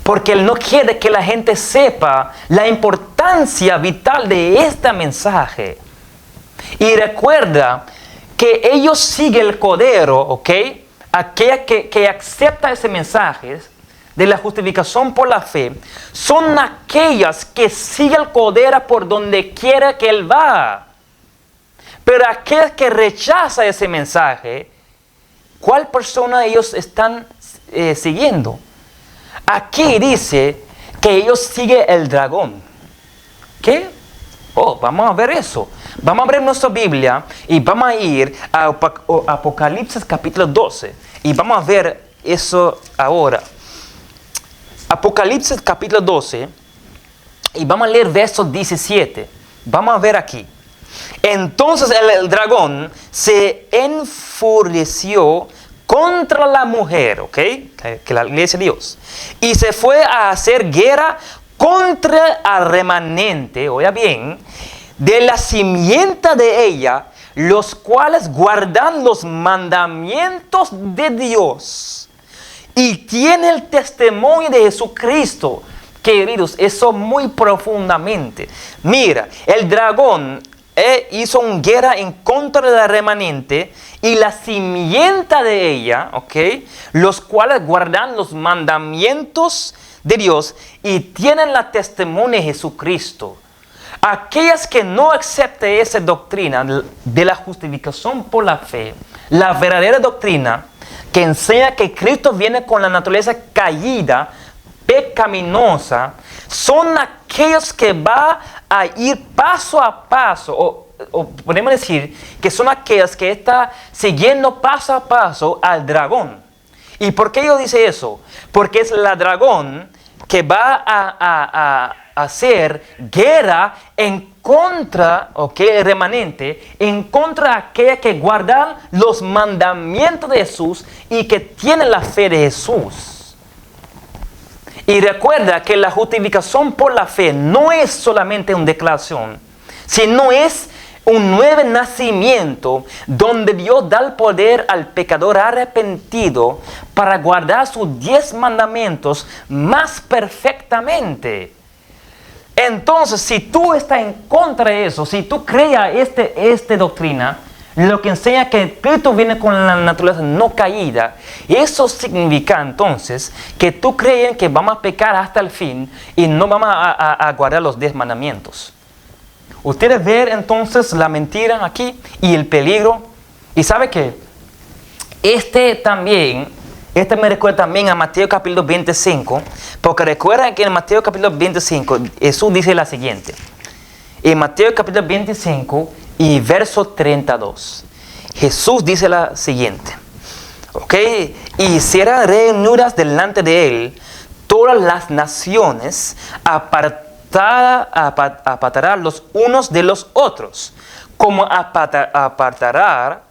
Porque él no quiere que la gente sepa la importancia vital de este mensaje. Y recuerda que ellos siguen el Cordero, ¿ok? Aquella que acepta ese mensaje de la justificación por la fe, son aquellas que siguen el Cordero por donde quiera que él va. Pero aquellas que rechazan ese mensaje, ¿cuál persona ellos están siguiendo? Aquí dice que ellos siguen el dragón. ¿Qué? Oh, vamos a ver eso. Vamos a abrir nuestra Biblia y vamos a ir a Apocalipsis capítulo 12. Y vamos a ver eso ahora. Apocalipsis capítulo 12, y vamos a leer verso 17. Vamos a ver aquí. Entonces el dragón se enfureció contra la mujer, ¿ok? Que la iglesia de Dios. Y se fue a hacer guerra contra el remanente, oiga bien, de la simiente de ella, los cuales guardan los mandamientos de Dios y tiene el testimonio de Jesucristo. Queridos, eso muy profundamente. Mira, el dragón hizo una guerra en contra de la remanente y la simiente de ella, ¿ok? Los cuales guardan los mandamientos de Dios y tienen el testimonio de Jesucristo. Aquellas que no aceptan esa doctrina de la justificación por la fe, la verdadera doctrina que enseña que Cristo viene con la naturaleza caída, pecaminosa, son aquellos que van a ir paso a paso, o podemos decir que son aquellos que están siguiendo paso a paso al dragón. ¿Y por qué yo dice eso? Porque es la dragón que va a hacer guerra en contra, el remanente, en contra de aquella que guardan los mandamientos de Jesús y que tienen la fe de Jesús. Y recuerda que la justificación por la fe no es solamente una declaración, sino es un nuevo nacimiento donde Dios da el poder al pecador arrepentido para guardar sus 10 mandamientos más perfectamente. Entonces, si tú estás en contra de eso, si tú creas esta doctrina, lo que enseña que Cristo viene con la naturaleza no caída, eso significa entonces que tú crees que vamos a pecar hasta el fin y no vamos a guardar los 10 mandamientos. Ustedes ven entonces la mentira aquí y el peligro. Y sabe que este me recuerda también a Mateo capítulo 25, porque recuerda que en Mateo capítulo 25 Jesús dice la siguiente. En Mateo capítulo 25 y verso 32, Jesús dice la siguiente. ¿Ok? Y serán reunidas delante de él todas las naciones, apartará los unos de los otros, como apartará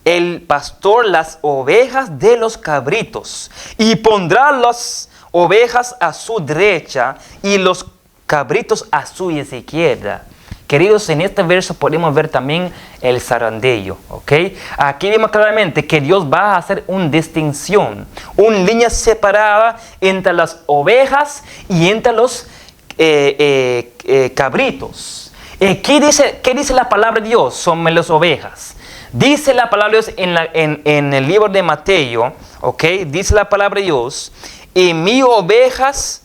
el pastor las ovejas de los cabritos, y pondrá las ovejas a su derecha y los cabritos a su izquierda. Queridos, en este verso podemos ver también el zarandeyo, ¿ok? Aquí vemos claramente que Dios va a hacer una distinción, una línea separada entre las ovejas y entre los cabritos. ¿Qué dice la palabra de Dios sobre las ovejas? Dice la palabra de Dios en el libro de Mateo, ¿ok? Dice la palabra de Dios, y mis ovejas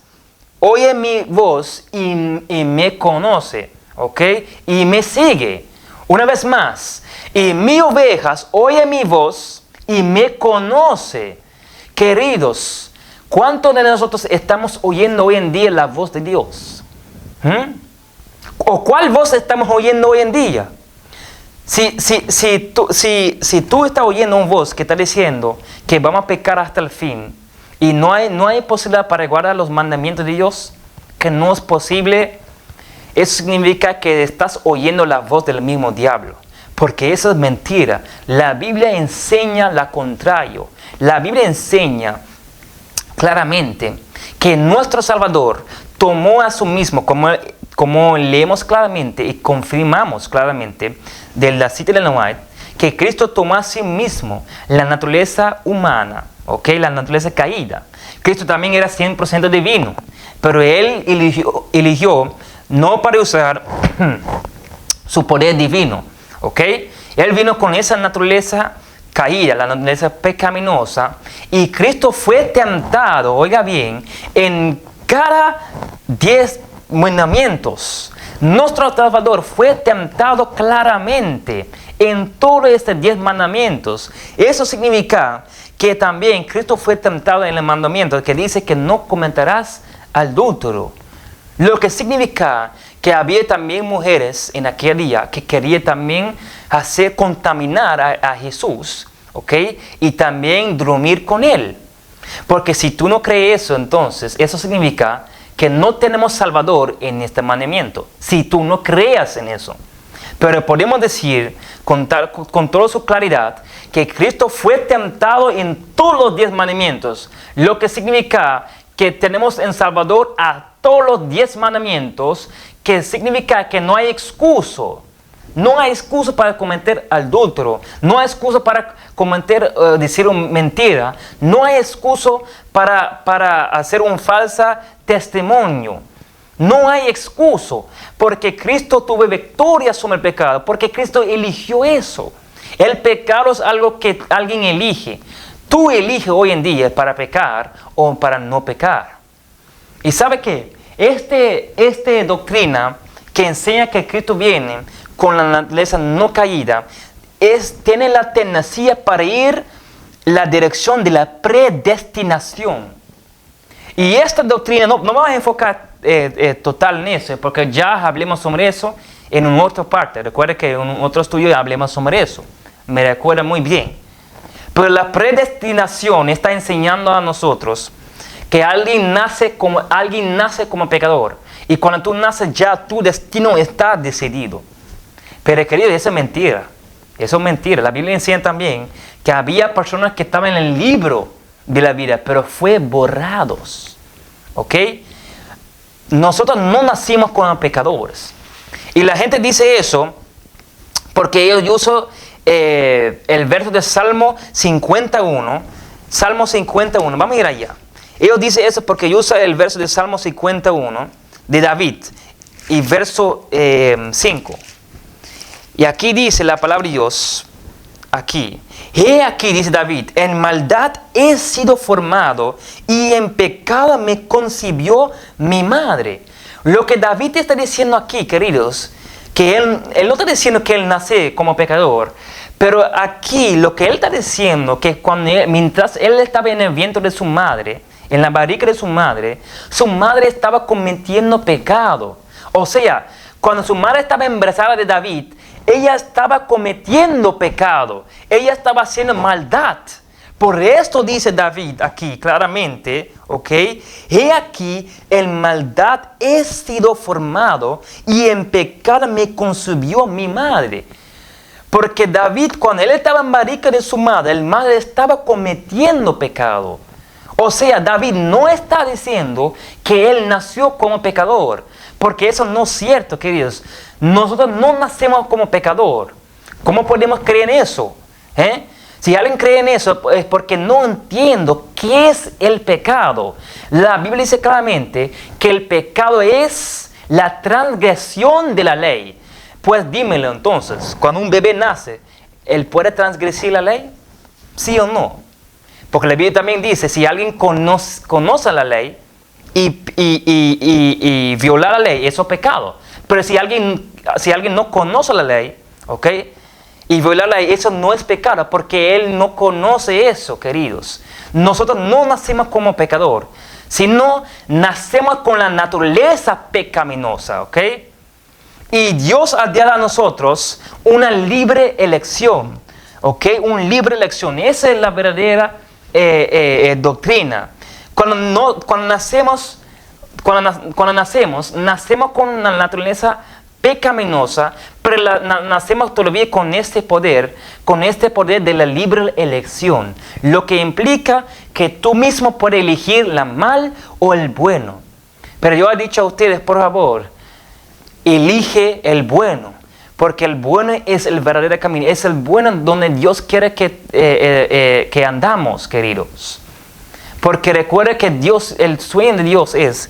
oye mi voz y me conoce, ¿ok? Y me sigue. Una vez más, y mis ovejas oye mi voz y me conoce. Queridos, ¿cuántos de nosotros estamos oyendo hoy en día la voz de Dios? ¿O cuál voz estamos oyendo hoy en día? Si tú estás oyendo una voz que está diciendo que vamos a pecar hasta el fin y no hay posibilidad para guardar los mandamientos de Dios, que no es posible, eso significa que estás oyendo la voz del mismo diablo, porque eso es mentira. La Biblia enseña lo contrario. La Biblia enseña claramente que nuestro Salvador tomó a sí mismo, como leemos claramente y confirmamos claramente de la cita de Ellen White, que Cristo tomó a sí mismo la naturaleza humana, ¿okay? La naturaleza caída. Cristo también era 100% divino, pero Él eligió no para usar su poder divino, ¿ok? Él vino con esa naturaleza caída, la naturaleza pecaminosa, y Cristo fue tentado, oiga bien, en cada 10 mandamientos. Nuestro Salvador fue tentado claramente en todos estos 10 mandamientos. Eso significa que también Cristo fue tentado en el mandamiento que dice que no cometerás adulterio. Lo que significa que había también mujeres en aquel día que querían también hacer contaminar a Jesús, ¿ok? Y también dormir con Él. Porque si tú no crees eso, entonces eso significa que no tenemos Salvador en este mandamiento, si tú no creas en eso. Pero podemos decir con toda su claridad que Cristo fue tentado en todos los 10 mandamientos, lo que significa que tenemos en Salvador a todos los 10 mandamientos, que significa que no hay excusa. No hay excusa para cometer adulterio, no hay excusa para decir una mentira, no hay excusa para hacer un falso testimonio. No hay excusa, porque Cristo tuvo victoria sobre el pecado, porque Cristo eligió eso. El pecado es algo que alguien elige. Tú eliges hoy en día para pecar o para no pecar. ¿Y sabe qué? Esta doctrina que enseña que Cristo viene con la naturaleza no caída, tiene la tendencia para ir la dirección de la predestinación. Y esta doctrina, no vamos a enfocar total en eso, porque ya hablemos sobre eso en una otra parte. Recuerda que en otro estudio hablemos sobre eso. Me recuerda muy bien. Pero la predestinación está enseñando a nosotros que alguien nace como pecador. Y cuando tú naces ya tu destino está decidido. Pero querido, eso es mentira. Eso es mentira. La Biblia enseña también que había personas que estaban en el libro de la vida, pero fue borrados. ¿Ok? Nosotros no nacimos como pecadores. Y la gente dice eso Porque yo uso el verso de Salmo 51. Salmo 51, vamos a ir allá. Ellos dicen eso porque yo uso el verso de Salmo 51 de David y verso 5. Y aquí dice la palabra de Dios, aquí. He aquí, dice David, en maldad he sido formado y en pecado me concibió mi madre. Lo que David está diciendo aquí, queridos, que él no está diciendo que él nace como pecador, pero aquí lo que él está diciendo, que mientras él estaba en el vientre de su madre, en la barriga de su madre estaba cometiendo pecado. O sea, cuando su madre estaba embarazada de David, ella estaba cometiendo pecado, ella estaba haciendo maldad. Por esto dice David aquí claramente, ¿ok? He aquí, en maldad he sido formado y en pecado me concibió mi madre. Porque David, cuando él estaba en barriga de su madre, el madre estaba cometiendo pecado. O sea, David no está diciendo que él nació como pecador, porque eso no es cierto, queridos. Nosotros no nacemos como pecador. ¿Cómo podemos creer en eso? Si alguien cree en eso es porque no entiendo qué es el pecado. La Biblia dice claramente que el pecado es la transgresión de la ley. Pues dímelo entonces, cuando un bebé nace, ¿él puede transgredir la ley? ¿Sí o no? Porque la Biblia también dice, si alguien conoce la ley y viola la ley, eso es pecado. Pero si alguien no conoce la ley, ¿ok? Y viola la ley, eso no es pecado, porque él no conoce eso, queridos. Nosotros no nacemos como pecador, sino nacemos con la naturaleza pecaminosa, ¿ok? Y Dios ha dado a nosotros una libre elección, ¿ok? Una libre elección. Esa es la verdadera doctrina. Cuando nacemos, nacemos con una naturaleza pecaminosa, pero nacemos todavía con este poder de la libre elección, lo que implica que tú mismo puedes elegir la mal o el bueno. Pero yo he dicho a ustedes, por favor, elige el bueno, porque el bueno es el verdadero camino, es el bueno donde Dios quiere que andamos, queridos. Porque recuerda que Dios, el sueño de Dios es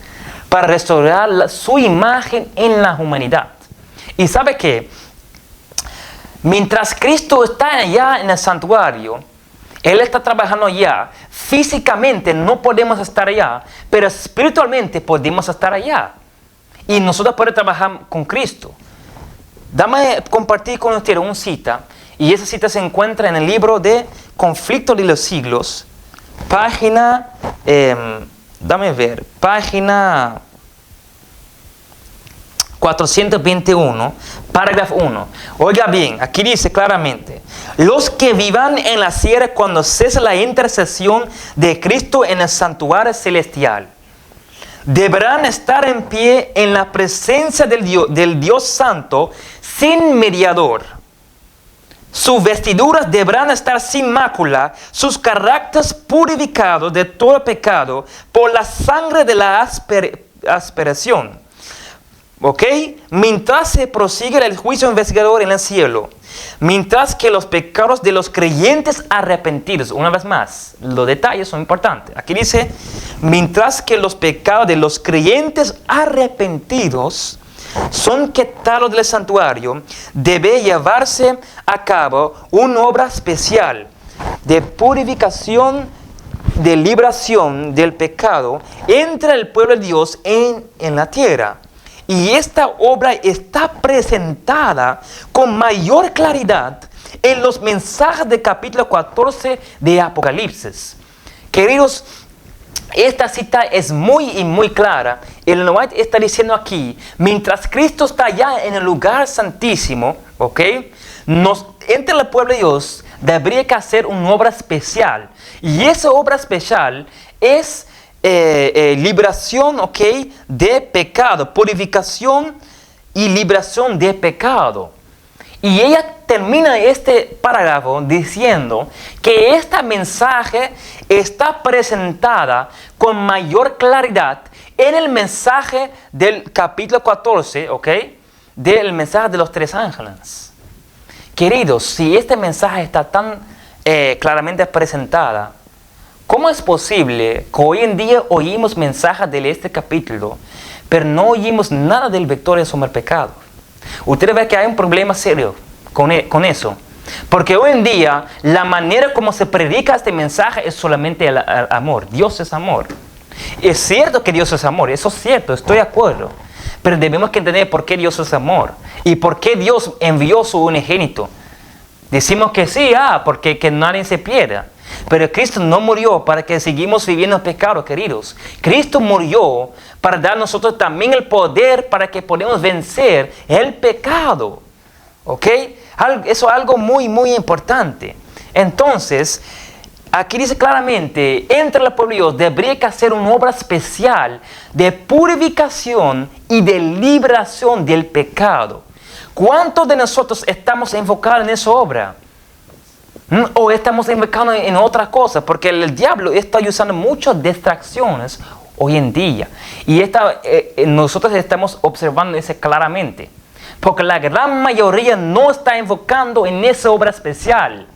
para restaurar su imagen en la humanidad. Y ¿sabe qué? Mientras Cristo está allá en el santuario, Él está trabajando allá. Físicamente no podemos estar allá, pero espiritualmente podemos estar allá. Y nosotros podemos trabajar con Cristo. Dame compartir con ustedes una cita. Y esa cita se encuentra en el libro de Conflicto de los Siglos. Página, página 421, parágrafo 1. Oiga bien, aquí dice claramente: los que vivan en la sierra cuando cese la intercesión de Cristo en el santuario celestial deberán estar en pie en la presencia del Dios Santo sin mediador. Sus vestiduras deberán estar sin mácula, sus caracteres purificados de todo pecado por la sangre de la aspersión. ¿Ok? Mientras se prosigue el juicio investigador en el cielo, mientras que los pecados de los creyentes arrepentidos, una vez más, los detalles son importantes. Aquí dice, mientras que los pecados de los creyentes arrepentidos son quitados del santuario, debe llevarse a cabo una obra especial de purificación, de liberación del pecado entre el pueblo de Dios en la tierra. Y esta obra está presentada con mayor claridad en los mensajes del capítulo 14 de Apocalipsis. Queridos, esta cita es muy clara. El White está diciendo aquí, mientras Cristo está allá en el lugar santísimo, ¿ok? Entre el pueblo de Dios debería que hacer una obra especial. Y esa obra especial es liberación, ¿ok?, de pecado, purificación y liberación de pecado. Y ella termina este parágrafo diciendo que este mensaje está presentada con mayor claridad en el mensaje del capítulo 14, ¿ok?, del mensaje de los tres ángeles. Queridos, si este mensaje está tan claramente presentada, ¿cómo es posible que hoy en día oímos mensajes de este capítulo, pero no oímos nada del victoria sobre el pecado? Ustedes ven que hay un problema serio con eso. Porque hoy en día, la manera como se predica este mensaje es solamente el amor. Dios es amor. Es cierto que Dios es amor, eso es cierto, estoy de acuerdo. Pero debemos que entender por qué Dios es amor y por qué Dios envió su unigénito. Decimos que sí, porque que nadie se pierda. Pero Cristo no murió para que seguimos viviendo en pecado, queridos. Cristo murió para dar a nosotros también el poder para que podamos vencer el pecado. ¿Ok? Eso es algo muy, muy importante. Entonces, aquí dice claramente, entre el pueblo de Dios debería que hacer una obra especial de purificación y de liberación del pecado. ¿Cuántos de nosotros estamos enfocados en esa obra? ¿O estamos enfocados en otra cosa? Porque el diablo está usando muchas distracciones hoy en día. Y nosotros estamos observando eso claramente. Porque la gran mayoría no está enfocando en esa obra especial.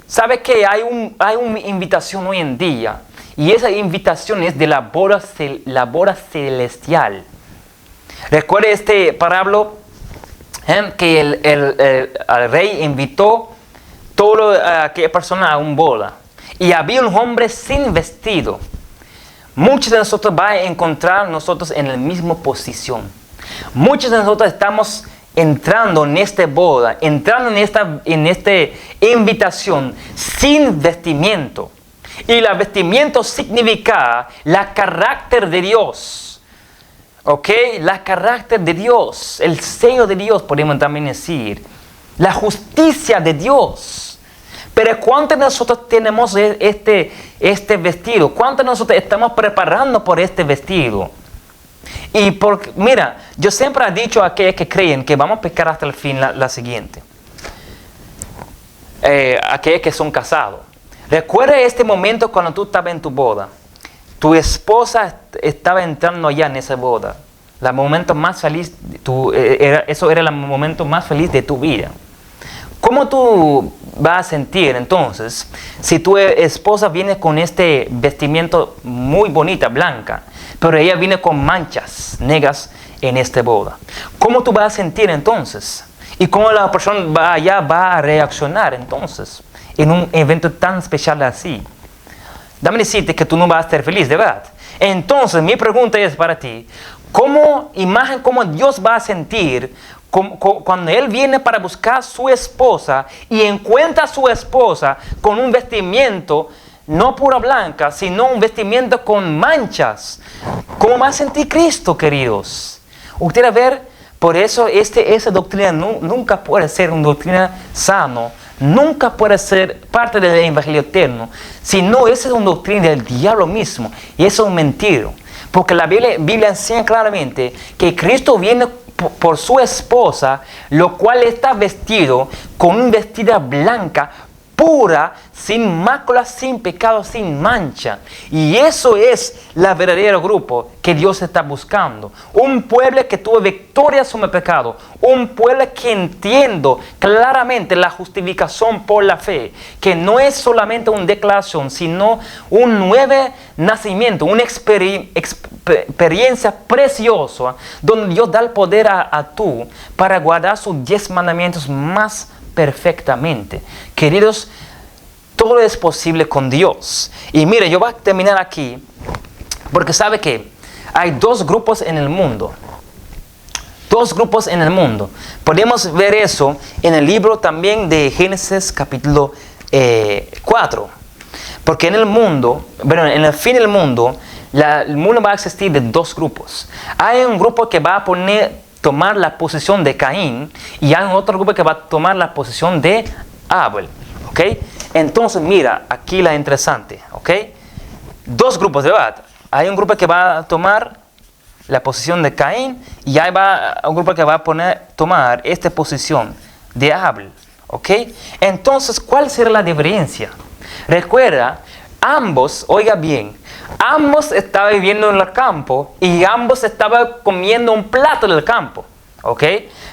¿Sabe que hay una invitación hoy en día? Y esa invitación es de la boda celestial. Recuerde este parábola que el rey invitó toda aquella persona a una boda. Y había un hombre sin vestido. Muchos de nosotros van a encontrar nosotros en la misma posición. Muchos de nosotros estamos entrando en esta boda, entrando en esta invitación sin vestimiento. Y el vestimiento significa la carácter de Dios. ¿Ok? La carácter de Dios, el sello de Dios, podemos también decir. La justicia de Dios. Pero ¿cuántos de nosotros tenemos este vestido? ¿Cuántos de nosotros estamos preparando por este vestido? Y mira, yo siempre he dicho a aquellos que creen que vamos a pecar hasta el fin la siguiente. Aquellos que son casados. Recuerda este momento cuando tú estabas en tu boda. Tu esposa estaba entrando allá en esa boda. El momento más feliz, eso era el momento más feliz de tu vida. ¿Cómo tú vas a sentir entonces si tu esposa viene con este vestimiento muy bonita, blanca, pero ella viene con manchas negras en esta boda? ¿Cómo tú vas a sentir entonces? ¿Y cómo la persona va a reaccionar entonces en un evento tan especial así? Dame decirte que tú no vas a estar feliz, de verdad. Entonces mi pregunta es para ti, ¿cómo Dios va a sentir cuando Él viene para buscar a su esposa y encuentra a su esposa con un vestimiento no pura blanca, sino un vestimiento con manchas? ¿Cómo va a sentir Cristo, queridos? Ustedes ver, por eso esa doctrina nunca puede ser una doctrina sana, nunca puede ser parte del evangelio eterno, sino esa es una doctrina del diablo mismo, y eso es un mentiro. Porque la Biblia enseña claramente que Cristo viene por su esposa, lo cual está vestido con un vestida blanca, pura, sin mácula, sin pecado, sin mancha. Y eso es el verdadero grupo que Dios está buscando. Un pueblo que tuvo victoria sobre el pecado. Un pueblo que entiende claramente la justificación por la fe. Que no es solamente una declaración, sino un nuevo nacimiento, una experiencia preciosa, donde Dios da el poder a tú para guardar sus 10 mandamientos más perfectamente. Queridos, todo es posible con Dios. Y mire, yo voy a terminar aquí, porque sabe que hay dos grupos en el mundo. Dos grupos en el mundo. Podemos ver eso en el libro también de Génesis capítulo 4. Porque en el mundo, en el fin del mundo, el mundo va a existir de dos grupos. Hay un grupo que va a tomar la posición de Caín, y hay otro grupo que va a tomar la posición de Abel. ¿Ok? Entonces mira, aquí la interesante. ¿Ok? Dos grupos, de verdad. Hay un grupo que va a tomar la posición de Caín, y hay un grupo que va a tomar esta posición de Abel. ¿Ok? Entonces, ¿cuál será la diferencia? Recuerda, ambos, oiga bien, ambos estaban viviendo en el campo y ambos estaban comiendo un plato del campo. ¿ok?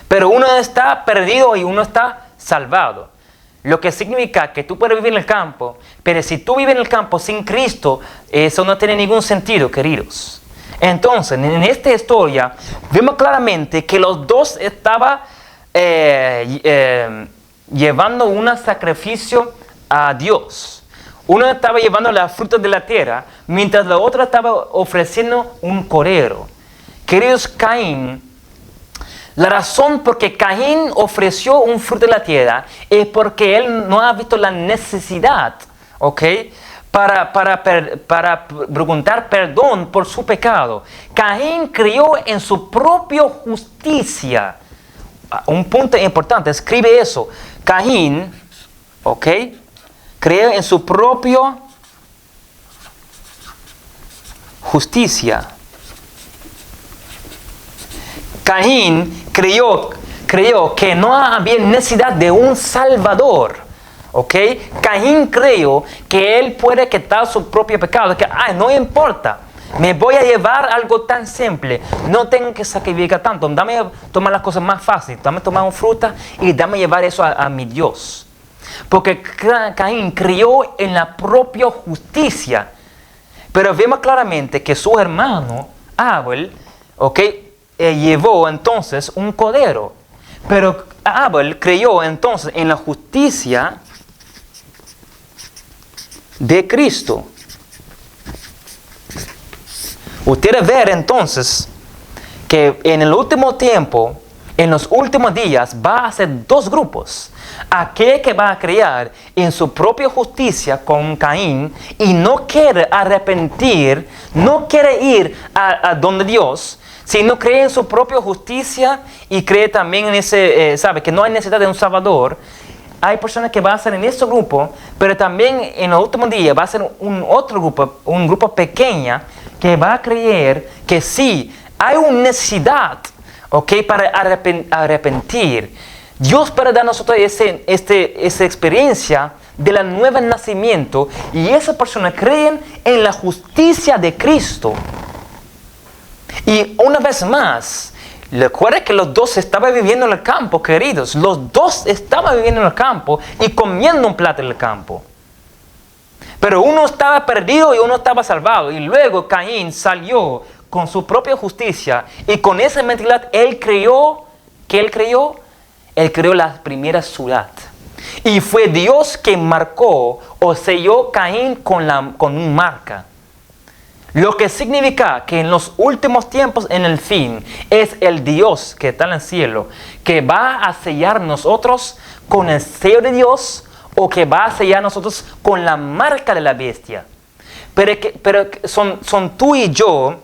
Pero uno está perdido y uno está salvado. Lo que significa que tú puedes vivir en el campo, pero si tú vives en el campo sin Cristo, eso no tiene ningún sentido, queridos. Entonces, en esta historia, vemos claramente que los dos estaban llevando un sacrificio a Dios. Uno estaba llevando las frutas de la tierra, mientras la otra estaba ofreciendo un cordero. Queridos, Caín, la razón por que Caín ofreció un fruto de la tierra es porque él no ha visto la necesidad, ¿ok?, para preguntar perdón por su pecado. Caín creyó en su propia justicia. Un punto importante, escribe eso. Caín, ¿ok?, creyó en su propia justicia. Caín creyó que no había necesidad de un Salvador. ¿Ok? Caín creyó que él puede quitar su propio pecado. Que, no importa. Me voy a llevar algo tan simple. No tengo que sacrificar tanto. Dame tomar las cosas más fáciles. Dame tomar una fruta y dame llevar eso a mi Dios. Porque Caín creyó en la propia justicia. Pero vemos claramente que su hermano, Abel, ¿ok?, llevó entonces un cordero. Pero Abel creyó entonces en la justicia de Cristo. Ustedes ven entonces que en el último tiempo, en los últimos días, va a ser dos grupos. Aquel que va a creer en su propia justicia con Caín y no quiere arrepentir, no quiere ir a donde Dios, sino cree en su propia justicia y cree también en ese, sabe que no hay necesidad de un Salvador. Hay personas que van a ser en ese grupo, pero también en los últimos días va a ser otro grupo, un grupo pequeño que va a creer que sí, hay una necesidad, ¿ok?, para arrepentir. Dios para dar a nosotros esa experiencia del nuevo nacimiento, y esas personas creen en la justicia de Cristo. Y una vez más, recuerda que los dos estaban viviendo en el campo, queridos. Los dos estaban viviendo en el campo y comiendo un plato en el campo. Pero uno estaba perdido y uno estaba salvado. Y luego Caín salió con su propia justicia. Y con esa mentalidad él creyó, ¿qué él creyó? Él creó la primera ciudad. Y fue Dios que marcó o selló Caín con un marca. Lo que significa que en los últimos tiempos, en el fin, es el Dios que está en el cielo, que va a sellar nosotros con el sello de Dios, o que va a sellar nosotros con la marca de la bestia. Pero son tú y yo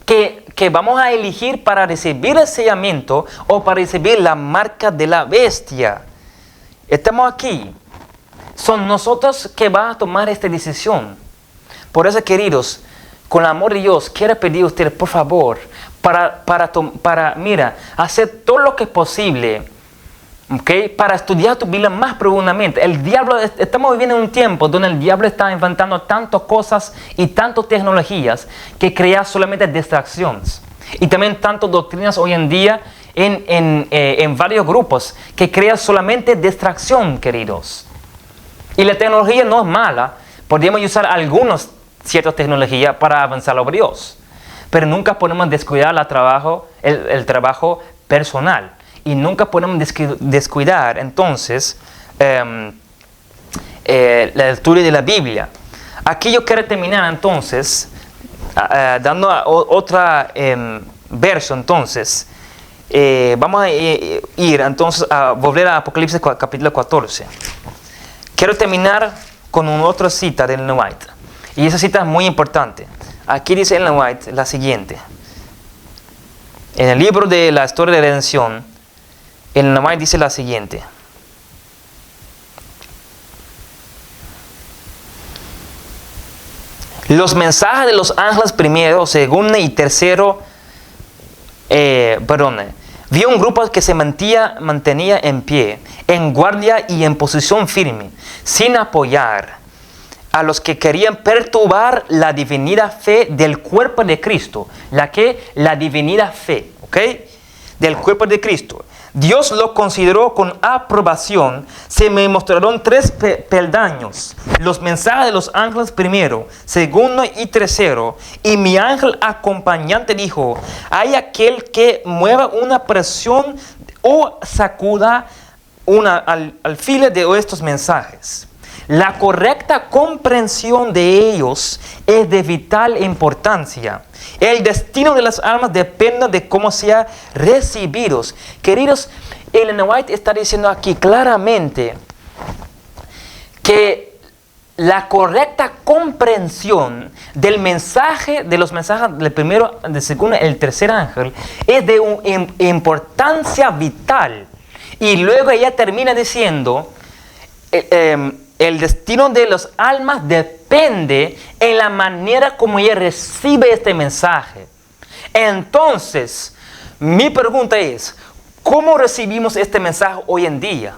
que vamos a elegir para recibir el sellamiento o para recibir la marca de la bestia. Estamos aquí. Son nosotros que van a tomar esta decisión. Por eso, queridos, con el amor de Dios, quiero pedir a ustedes, por favor, mira, hacer todo lo que es posible, ¿okay?, para estudiar tu Biblia más profundamente. Estamos viviendo en un tiempo donde el diablo está inventando tantas cosas y tantas tecnologías que crea solamente distracciones. Y también tantas doctrinas hoy en día en varios grupos que crean solamente distracción, queridos. Y la tecnología no es mala. Podríamos usar ciertas tecnologías para avanzar sobre Dios. Pero nunca podemos descuidar el trabajo personal. Y nunca podemos descuidar entonces la lectura de la Biblia. Aquí yo quiero terminar entonces dando otra verso entonces. Vamos a ir entonces a volver a Apocalipsis capítulo 14. Quiero terminar con una otra cita de Ellen White. Y esa cita es muy importante. Aquí dice Ellen White la siguiente. En el libro de la historia de la redención, Ellen White dice la siguiente. Los mensajes de los ángeles primero, segundo y tercero, vio un grupo que se mantenía en pie, en guardia y en posición firme, sin apoyar a los que querían perturbar la divinidad fe del cuerpo de Cristo. La divinidad fe, ¿ok? Del cuerpo de Cristo. Dios lo consideró con aprobación. Se me mostraron 3 peldaños. Los mensajes de los ángeles primero, segundo y tercero. Y mi ángel acompañante dijo, hay aquel que mueva una presión o sacuda al filo de estos mensajes. La correcta comprensión de ellos es de vital importancia. El destino de las almas depende de cómo sean recibidos. Queridos, Ellen White está diciendo aquí claramente que la correcta comprensión del mensaje, de los mensajes del primero, del segundo y el tercer ángel, es de importancia vital. Y luego ella termina diciendo, el destino de las almas depende en la manera como ella recibe este mensaje. Entonces, mi pregunta es, ¿cómo recibimos este mensaje hoy en día?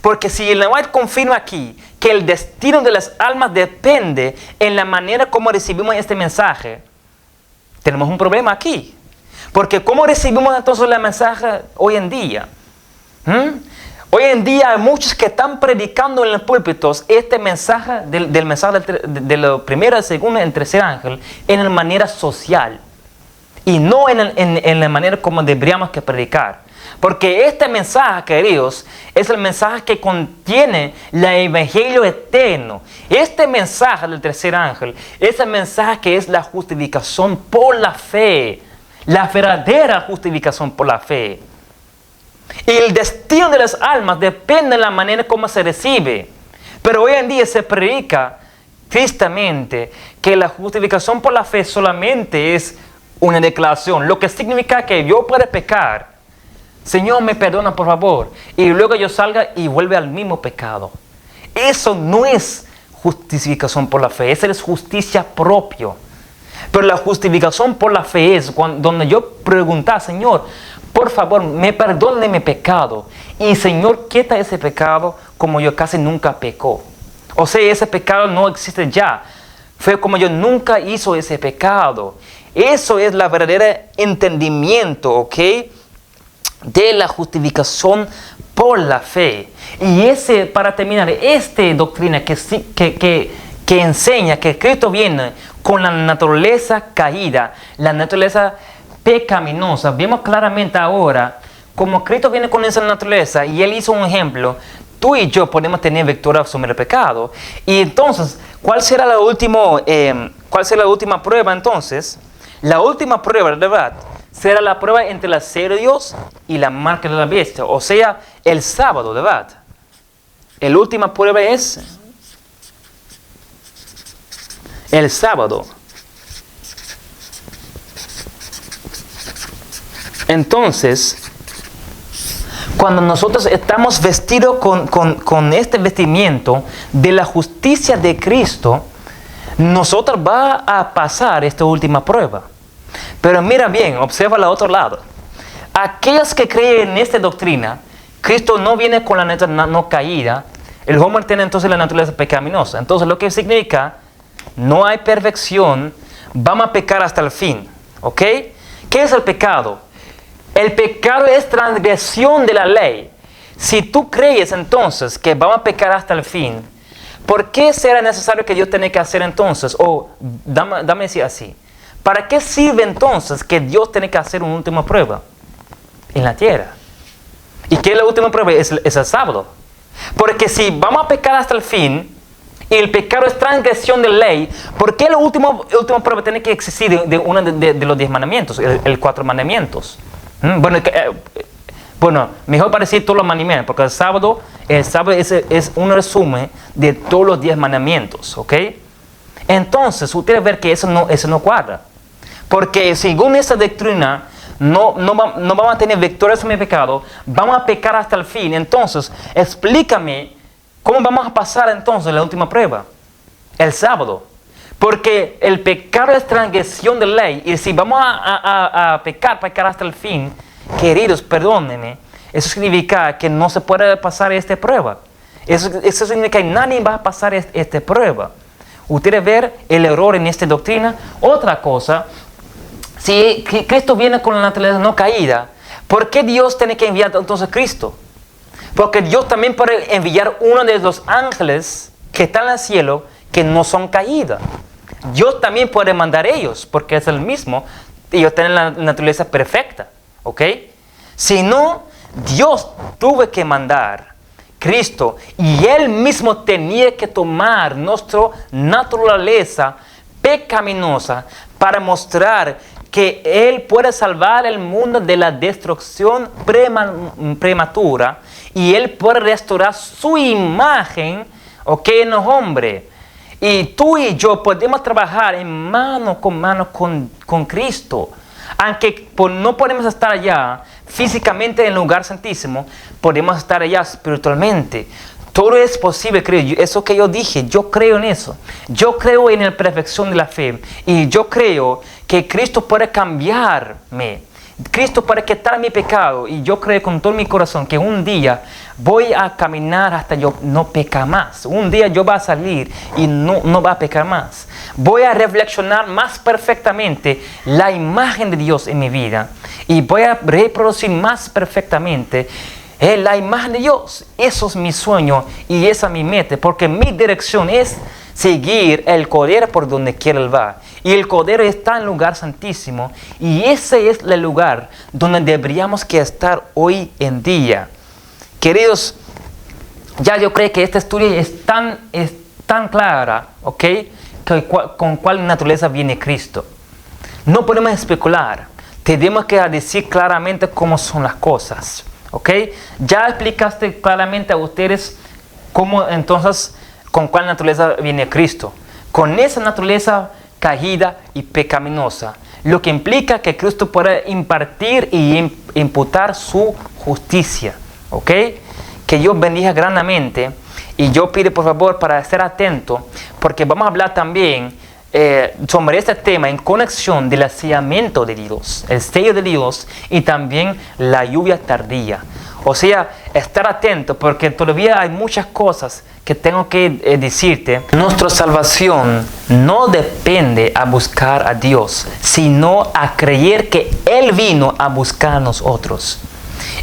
Porque si Ellen White confirma aquí que el destino de las almas depende en la manera como recibimos este mensaje, tenemos un problema aquí. Porque ¿cómo recibimos entonces el mensaje hoy en día? Hoy en día hay muchos que están predicando en los púlpitos este mensaje del mensaje de la primera, el segundo y el tercer ángel en la manera social y no en la manera como deberíamos que predicar. Porque este mensaje, queridos, es el mensaje que contiene el evangelio eterno. Este mensaje del tercer ángel es el mensaje que es la justificación por la fe, la verdadera justificación por la fe. Y el destino de las almas depende de la manera como se recibe. Pero hoy en día se predica tristemente que la justificación por la fe solamente es una declaración, lo que significa que yo puedo pecar, Señor me perdona por favor, y luego yo salga y vuelve al mismo pecado. Eso no es justificación por la fe, esa es justicia propia. Pero la justificación por la fe es donde yo pregunto, Señor, por favor, me perdone mi pecado. Y Señor, quita ese pecado como yo casi nunca pecó. O sea, ese pecado no existe ya. Fue como yo nunca hizo ese pecado. Eso es la verdadera entendimiento, ¿ok? De la justificación por la fe. Y para terminar, esta doctrina que enseña que Cristo viene con la naturaleza caída, la naturaleza pecaminosa. Vemos claramente ahora como Cristo viene con esa naturaleza y Él hizo un ejemplo. Tú y yo podemos tener victoria sobre el pecado. Y entonces, ¿cuál será la última prueba entonces? La última prueba, de verdad, será la prueba entre la ser de Dios y la marca de la bestia. O sea, el sábado, de verdad. La última prueba es el sábado. Entonces, cuando nosotros estamos vestidos con este vestimiento de la justicia de Cristo, nosotros va a pasar esta última prueba. Pero mira bien, observa al otro lado. Aquellos que creen en esta doctrina, Cristo no viene con la naturaleza no caída, el hombre tiene entonces la naturaleza pecaminosa. Entonces lo que significa, no hay perfección, vamos a pecar hasta el fin. ¿Ok? ¿Qué es el pecado? El pecado es transgresión de la ley. Si tú crees entonces que vamos a pecar hasta el fin, ¿por qué será necesario que Dios tenga que hacer entonces? Dame decir así. ¿Para qué sirve entonces que Dios tiene que hacer una última prueba en la tierra? ¿Y qué es la última prueba? Es el sábado. Porque si vamos a pecar hasta el fin, y el pecado es transgresión de la ley, ¿por qué la última prueba tiene que existir de uno de los 10 mandamientos, el 4 mandamientos? Bueno, mejor para decir todos los mandamientos, porque el sábado es un resumen de todos los 10 mandamientos, ¿ok? Entonces, ustedes ven que eso no cuadra. Porque según esa doctrina, no vamos a tener victoria sobre el pecado, vamos a pecar hasta el fin. Entonces, explícame cómo vamos a pasar entonces la última prueba, el sábado. Porque el pecado es transgresión de la ley. Y si vamos a pecar hasta el fin, queridos, perdónenme, eso significa que no se puede pasar esta prueba. Eso significa que nadie va a pasar esta prueba. Ustedes ven el error en esta doctrina. Otra cosa, si Cristo viene con la naturaleza no caída, ¿por qué Dios tiene que enviar entonces a Cristo? Porque Dios también puede enviar uno de los ángeles que están en el cielo que no son caídas. Dios también puede mandar ellos, porque es el mismo. Ellos tienen la naturaleza perfecta, ¿ok? Si no, Dios tuvo que mandar Cristo y Él mismo tenía que tomar nuestra naturaleza pecaminosa para mostrar que Él puede salvar el mundo de la destrucción prematura y Él puede restaurar su imagen, ¿ok? En los hombres. Y tú y yo podemos trabajar en mano con Cristo. Aunque no podemos estar allá físicamente en el lugar santísimo, podemos estar allá espiritualmente. Todo es posible, creo. Eso que yo dije, yo creo en eso. Yo creo en la perfección de la fe. Y yo creo que Cristo puede cambiarme. Cristo puede quitar mi pecado. Y yo creo con todo mi corazón que un día voy a caminar hasta yo no pecar más. Un día yo voy a salir y no va a pecar más. Voy a reflexionar más perfectamente la imagen de Dios en mi vida. Y voy a reproducir más perfectamente la imagen de Dios. Eso es mi sueño y esa es mi meta. Porque mi dirección es seguir el Cordero por donde quiera Él va. Y el Cordero está en el lugar santísimo. Y ese es el lugar donde deberíamos que estar hoy en día. Queridos, ya yo creo que esta historia es tan clara, ¿ok? Con cuál naturaleza viene Cristo. No podemos especular. Tenemos que decir claramente cómo son las cosas, ¿ok? Ya explicaste claramente a ustedes cómo entonces, con cuál naturaleza viene Cristo. Con esa naturaleza caída y pecaminosa. Lo que implica que Cristo puede impartir y imputar su justicia. ¿Ok? Que Dios bendiga grandemente. Y yo pido por favor para estar atento, porque vamos a hablar también sobre este tema en conexión del sellamiento de Dios, el sello de Dios y también la lluvia tardía. O sea, estar atento porque todavía hay muchas cosas que tengo que decirte. Nuestra salvación no depende a buscar a Dios, sino a creer que Él vino a buscar a nosotros.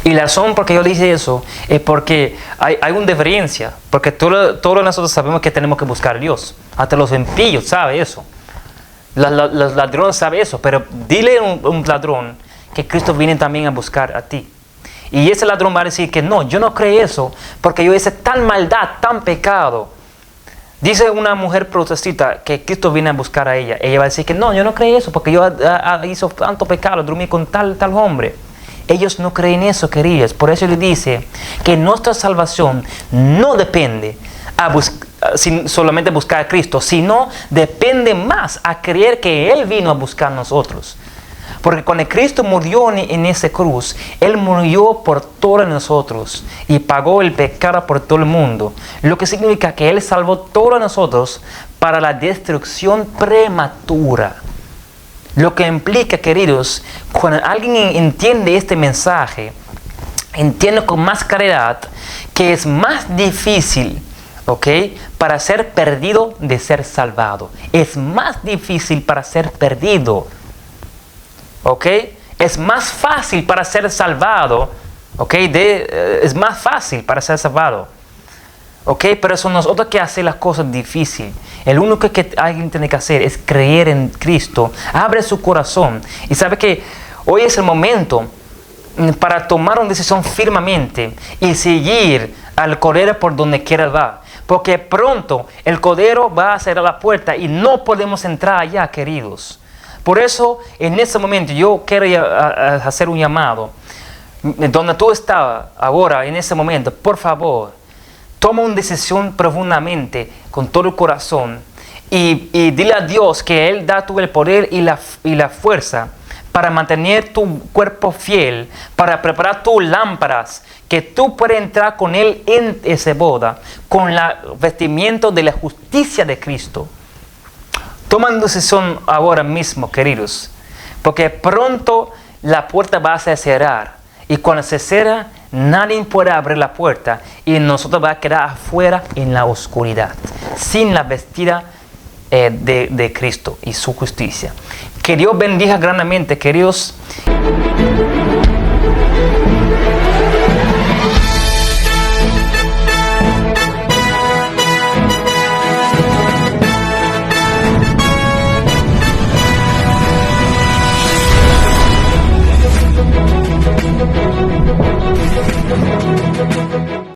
Y la razón por que yo dije eso es porque hay una diferencia. Porque todos nosotros sabemos que tenemos que buscar a Dios. Hasta los impíos saben eso. Los ladrones saben eso. Pero dile a un ladrón que Cristo viene también a buscar a ti. Y ese ladrón va a decir que no, yo no creo eso. Porque yo hice tan maldad, tan pecado. Dice una mujer protestita que Cristo viene a buscar a ella. Ella va a decir que no, yo no creo eso. Porque yo hice tanto pecado, dormí con tal hombre. Ellos no creen eso, queridos. Por eso le dice que nuestra salvación no depende solamente a buscar a Cristo, sino depende más a creer que Él vino a buscar a nosotros. Porque cuando Cristo murió en esa cruz, Él murió por todos nosotros y pagó el pecado por todo el mundo. Lo que significa que Él salvó a todos nosotros para la destrucción prematura. Lo que implica, queridos, cuando alguien entiende este mensaje, entiende con más claridad que es más difícil, ¿ok?, para ser perdido de ser salvado. Es más difícil para ser perdido, ¿ok? Es más fácil para ser salvado, ¿ok? Es más fácil para ser salvado. ¿Ok? Pero son nosotros que hacemos las cosas difíciles. El único que alguien tiene que hacer es creer en Cristo. Abre su corazón. Y sabe que hoy es el momento para tomar una decisión firmemente y seguir al Cordero por donde quiera va. Porque pronto el Cordero va a cerrar la puerta y no podemos entrar allá, queridos. Por eso, en este momento, yo quiero hacer un llamado. Donde tú estás ahora, en este momento, por favor, toma una decisión profundamente, con todo el corazón, y dile a Dios que Él da tú el poder y la fuerza para mantener tu cuerpo fiel, para preparar tus lámparas, que tú puedas entrar con Él en esa boda, con el vestimiento de la justicia de Cristo. Toma una decisión ahora mismo, queridos, porque pronto la puerta va a cerrar, y cuando se cierra, nadie puede abrir la puerta y nosotros vamos a quedar afuera en la oscuridad, sin la vestida de Cristo y su justicia. Que Dios bendiga grandemente, queridos.